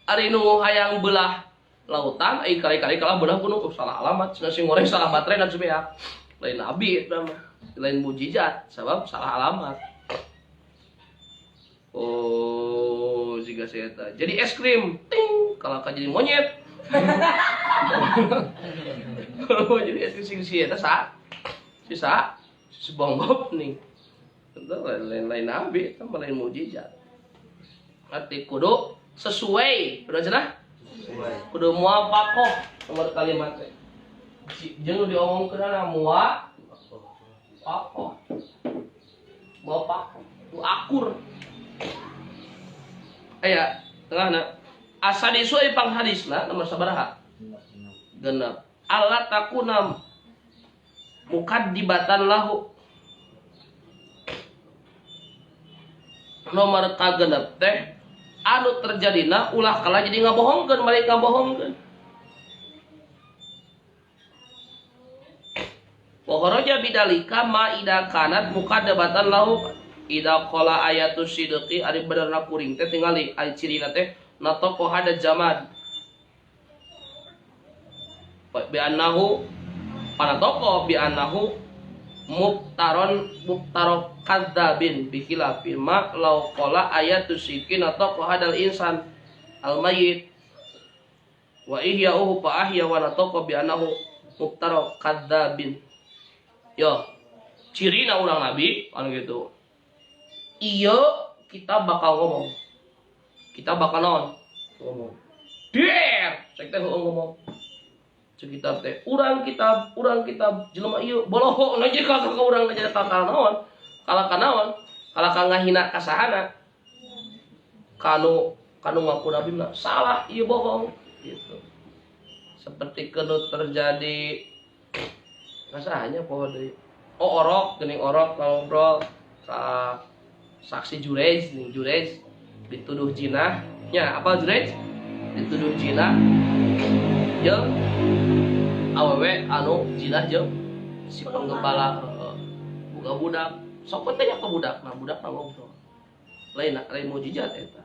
Ari nu hayang belah lautan ai kali-kali kalah belah gunung salah alamat. Cenah sing goreng salah matre dan supaya lain nabi eta mah. Lain mujizat sabab salah alamat. Oh, jika saya eta. Jadi es krim, ting, kalau jadi monyet. Kalau jadi es krim sih eta sisa sebonggop nih. Tentu lain nabi, itu lain mujizat. Arti kudu sesuai, udah cenah? Kudu muwafaqah nomor kalimatnya. Jeung diomongkeun muwa Apa? Bapak tu akur. Aya tengahna asadisu pang hadisna nomor sabaraha? Genep. Allah takuna mukaddibatan lahu. Nomor kagenep teh anu terjadina ulah kala jadi ngabohongkeun balik ngabohongkeun. Pokoroja bidalika ma ida kanat mukaddabatan lahu ida qala ayatus sidqi ari benerna kuring teh tingali ari cirina teh natoko hada zaman bi annahu panatoko bi annahu muftaro kadzabin bi khilafin ma law qala ayatus sidqi natoko hadal insan al mayyit wa ihya'uhu fa ahya wa natoko bi annahu muftaro kadzabin. Yo, cirina ulang nabi kan gitu. Iya, kita bakal ngomong. Kita bakal ngomong. Der, cek teh ngomong. Sekitar teh urang kitab jelema ieu boloho na jeung ka urang na jadi kakal naon? Kalaka naon? Kalaka ngahina kasahana. Kanu ngaku nabi mah salah, ieu bohong gitu. Seperti kenu terjadi kasahanya pohon deui. Oh orok, geuning orok ngobrol ka saksi Jurej dituduh zina. Nya, apa Jurej? Dituduh zina. Jeung awewe anu zina jeung si penggembala boga budak. Sok teh nya ka budak, nah budak ngobrol. Lain mujizat eta.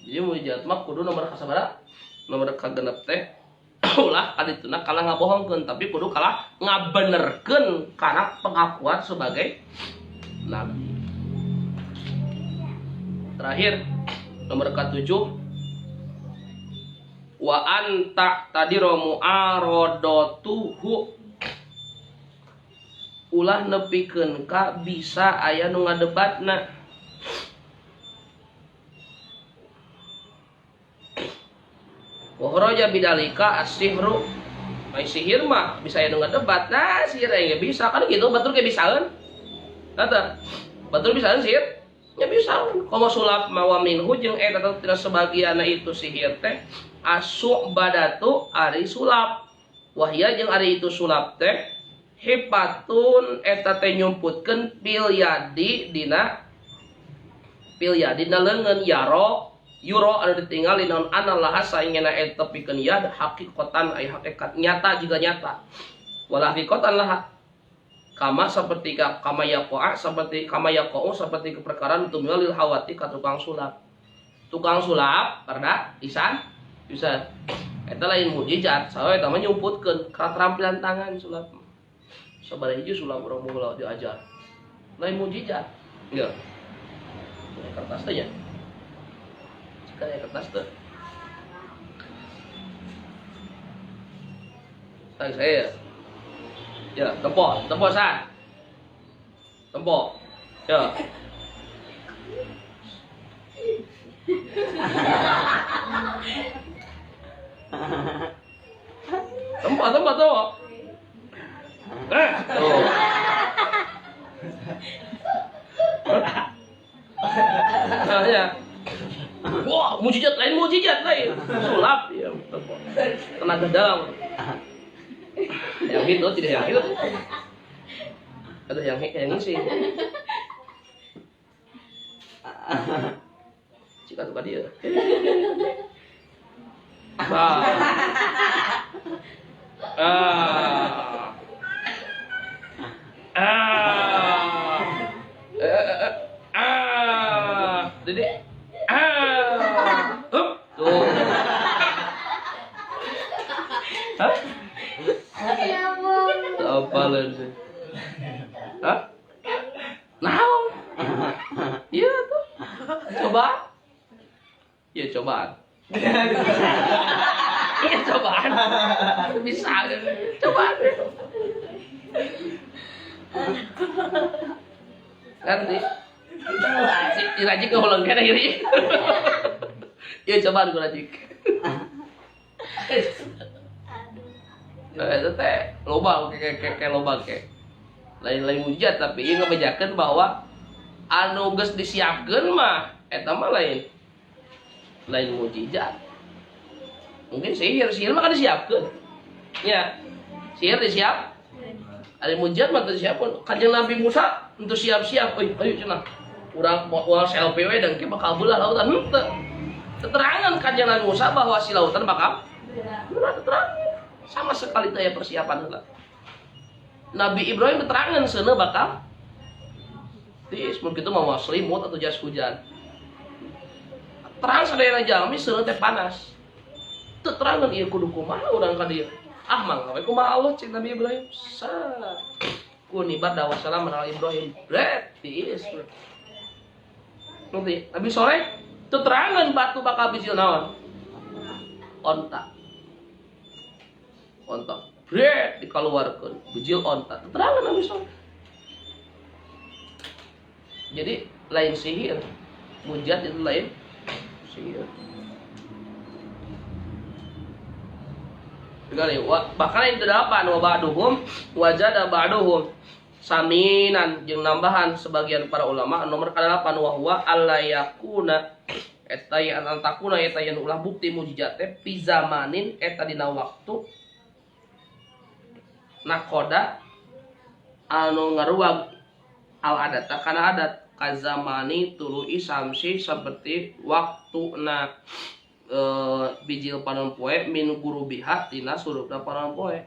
Jadi mujizat mah kudu nomor kasabaraha? Nomor kagenep teh ulah kadituna kalah ngabohongkeun tapi kudu kalah ngabenerkeun kana pengakuan sebagai nabi. Terakhir nomor ke-7 wa anta tadiru mu'aradatuhu ulah nepikeun ka bisa aya nu ngadebatna. Wahroja bidalika as-sihru. Mai sihir mah bisa aya nu ngadebat. Nah, sihir aya bisa kan gitu, batur ge bisaeun. Kata, batur bisaeun sihir? Ya bisaeun. Komo sulap mawa minhu jeung eta tina sebagianna itu sihir teh asu badatu ari sulap. Wahya jeung ari itu sulap teh hipatun eta teh nyumputkeun pil yadi dina leungeun yuro anu ditinggali naon analah saingena eta pikeun yad hakikatan ay hakikat nyata juga nyata wala hakikatan lah kama seperti kama yaqa'a seperti keperkaraan tumilil hawati ka tukang sulap karena isan bisa eta lain mujizat sawe eta mah nyumputkeun keterampilan tangan sulap sabaraha hiji sulap urang mula diajar lain mujizat ya kertas teh ya kayak kertas tuh. Tadi saya ya tempo san. Tempo. Ya. Tempo. Tuh. Nah, ya. Wah, mujizat lain. Sulap ya, tenaga dalam. Yang itu tidak yang itu. Ada yang isi. Cika tuh dia. Jadi tuh. Hah? Apa lagi? Hah? Naon? Iya tuh. Coba. Ya cobaan. Iya cobaan. Bisa cobaan. Nanti si Rajik ngolong kena iri. Iya cobaan gue Rajik. Itu teh loba kayak loba kayak lain mujizat, tapi ieu ngabejakeun bahwa anu geus disiapkeun mah eta mah lain mujizat. Mungkin sihir mah kan disiapkeun. Ya. Sihir disiap. Ari mujizat mah teu disiapkeun. Kanjeng Nabi Musa untuk siap-siap, ayo cenah. Urang moal selfie we dengke bakal beulah lautan henteu. Keterangan kanjeng Nabi Musa bahwa si lautan bakal belah keterangan. Sama sekali teu aya persiapan heula. Nabi Ibrahim keterangan seuneu bakal tiis mun kitu mah selimut atau jas hujan. Terang sadayana jalmi seuneu teh panas. Teu terangan ieu kudu kumaha urang ka dieu. Ah mangga we kumaha Allah cek Nabi Ibrahim. Kunibat dawa salam ala Ibrahim. Bret tiis. Nanti Nabi Soleh teu terangan batu bakal bijil naon. Onta. Bret dikaluarkeun bijil onta. Teu terangan Nabi Soleh. Jadi lain sihir, mujizat itu lain sihir. Bahkan yang kedelapan wabaduhum wajada ba'duhum saminan jeung nambahan sebagian para ulama nomor kedelapan wahwa allayakuna eta yang antakuna eta yang ulah bukti mujizat teh fi zamanin eta dina waktu nakoda anu ngaruag al adata kana adat kazamani tulu'i samsi seperti waktuna bijil panon poe min guru biha tina surupna panon poe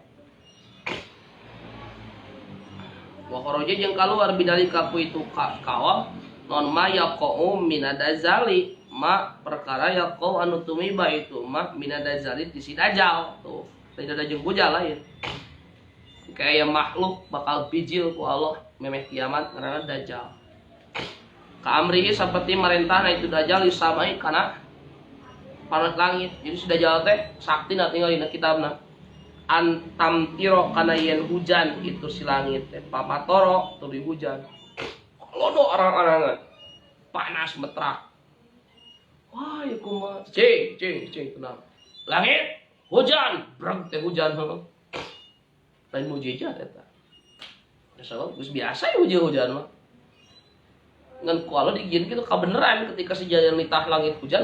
wa kharaja jeung kaluar bidali kapu itu kawam non ma yaqau minadazali ma perkara yaqau anu tumiba itu ma minadazali ti si dajal tuh tidak ada jeung bujal lain kayak makhluk bakal bijil ku Allah memeh kiamat karena dajal kaamrihi seperti merintahna itu dajal yusamai kana panas langit. Jadi si dajal teh sakti na tinggal dina kitabna antam tiro kana yen hujan itu si langit teh papatoro tuluy hujan lodo orang-orangan panas metrak wah ya kumaha cing tenang langit hujan brang teh hujan lain mujizat eta. Sabab geus biasa ya hujan mah. Ngan ku Allah digieu kitu kabeneran ketika sejalan nitah langit hujan.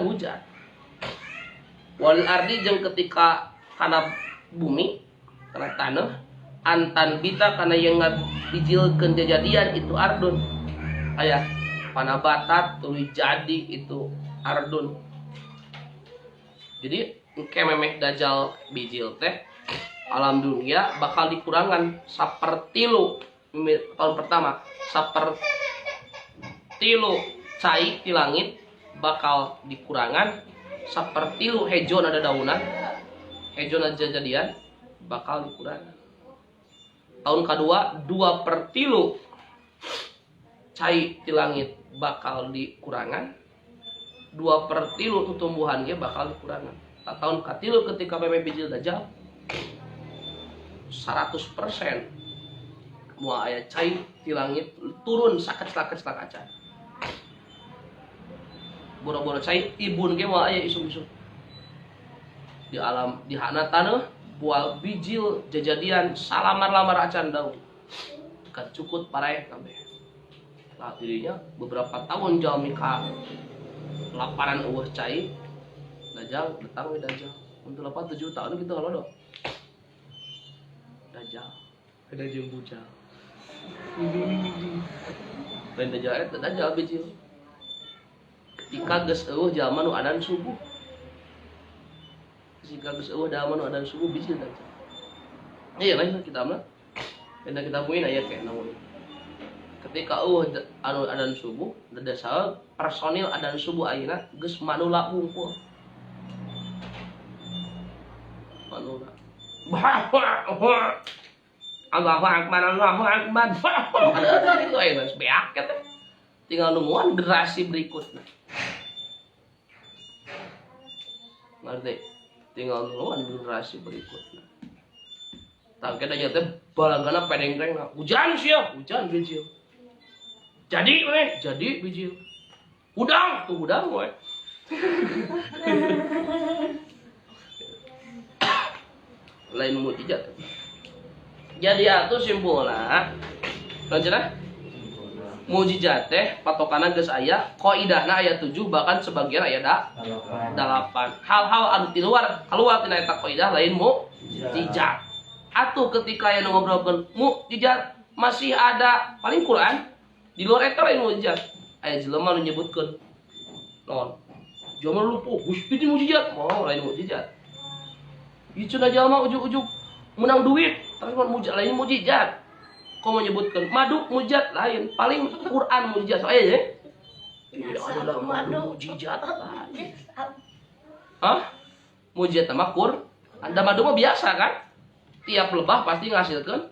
Wal ardi jeung ketika kana bumi, kana tanah, antan bita kana yang ngabijilkeun jajadian itu ardun. Aya panabatat tuluy jadi itu ardun. Jadi engke memeh dajal bijil teh alam dunia bakal dikurangan sapertilu tahun pertama sapertilu cai di langit bakal dikurangan sapertilu hejon ada daunan hejon ada jadian bakal dikurangan tahun kedua 2/3 cai di langit bakal dikurangan 2/3 tumbuhan ge bakal dikurangan tahun katilu ketika memeh bijil dajal 100% mua aya cai di langit turun saket-saket kaca. Boro-boro cai tibun ge mua aya isuk-isuk. Di alam di hana taneuh bual bijil jajadian salamar-lamar acan daun. Kan cukut paraeh kabeh. Lah dirinya beberapa tahun jalmi ka laparan eueuh cai dajal datang we dajal. Untuk 7 tahun gitu kalau dong. Dajal ada jeung bujal lain dajal eta dajal bijil ketika geus eueuh jalma nu adan subuh ketika geus eueuh jalma nu adan subuh bijil dajal iya lain kitabna benda kita punya aya kayak namun ketika eueuh anu adan subuh dadasal personil adan subuh ayeuna geus manula ngumpul manula Allahu Akbar ada gitu aja beak ya tinggal nungguan generasi berikutnya ngerti tinggal nungguan generasi berikutnya tak kita aja teh balangana pedeng-pedeng hujan sih ya hujan bijil jadi bijil udang we lain mukjizat. Jadi atuh simpulna lanjutna mukjizat teh patokanna geus aya, qaidahna aya 7 bahkan sebagian aya 8. Hal-hal anu di luar keluar tina eta qaidah lain mukjizat. Atuh ketika aya nu ngobrolkeun mukjizat masih ada paling Quran di luar eta lain mukjizat. Aya jelema nu nyebutkeun naon? Jamal lupuh, Gusti itu mukjizat, mau lain mukjizat. Itu na jalma ujug-ujug menang duit, tapi mukjizat lain mukjizat. Kau menyebutkan madu mukjizat lain, paling Quran mukjizat soalnya ya. Tidak ada madu mukjizat. Hah? Mukjizat sama Quran. Anda madu mah biasa kan? Tiap lebah pasti ngasilkan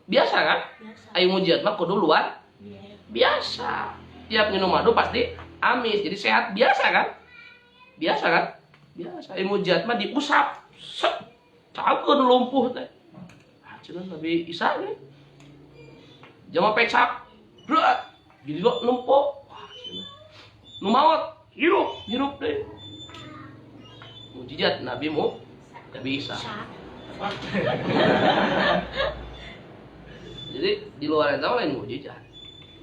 biasa kan? Ayo mukjizat mah kudu luar biasa. Tiap minum madu pasti amis, jadi sehat biasa kan? Biasa kan? Biasa. Ayo mukjizat mah diusap. Cakeun lumpuh teh. Cenah Nabi Isa ge. Jama pecak. Berat. Jadi lo numpuk. Wah, cenah. Nu maot hirup deui. Mukjizat Nabi Isa. Jadi di luar itu lain mukjizat.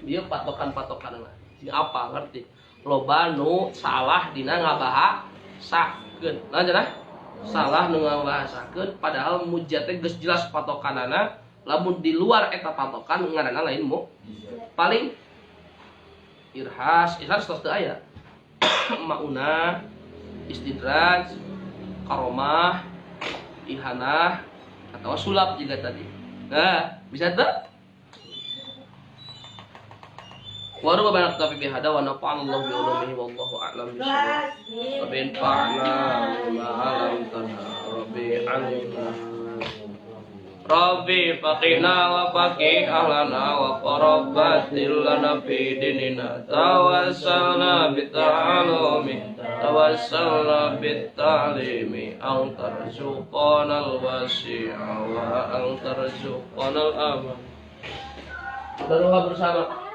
Dia patokan-patokan ini apa ngerti? Loba nu salah dina ngabahasakeun. Nah cenah salah nu ngabahasakeun padahal mukjizat teh geus jelas patokanana, lamun di luar eta patokan ngaranna lain paling irhas tos teu aya. Mauna, istidraj, karomah, ihanah atau sulap juga tadi. Nah, bisa tuh? Waru banak tapi bihada wa nafa'ana Allah bi ulumihi wallahu a'lam bishawab. Rabbi anfa'na bima 'allamtana rabbi 'allimna. Rabbi faqina wa faqih ahlana wa qarabbatil lana fi dinina tawassalna bita'alumi tawassalna bitta'limi antarzuqanal wasi'a wa antarzuqanal aman. Baru bersama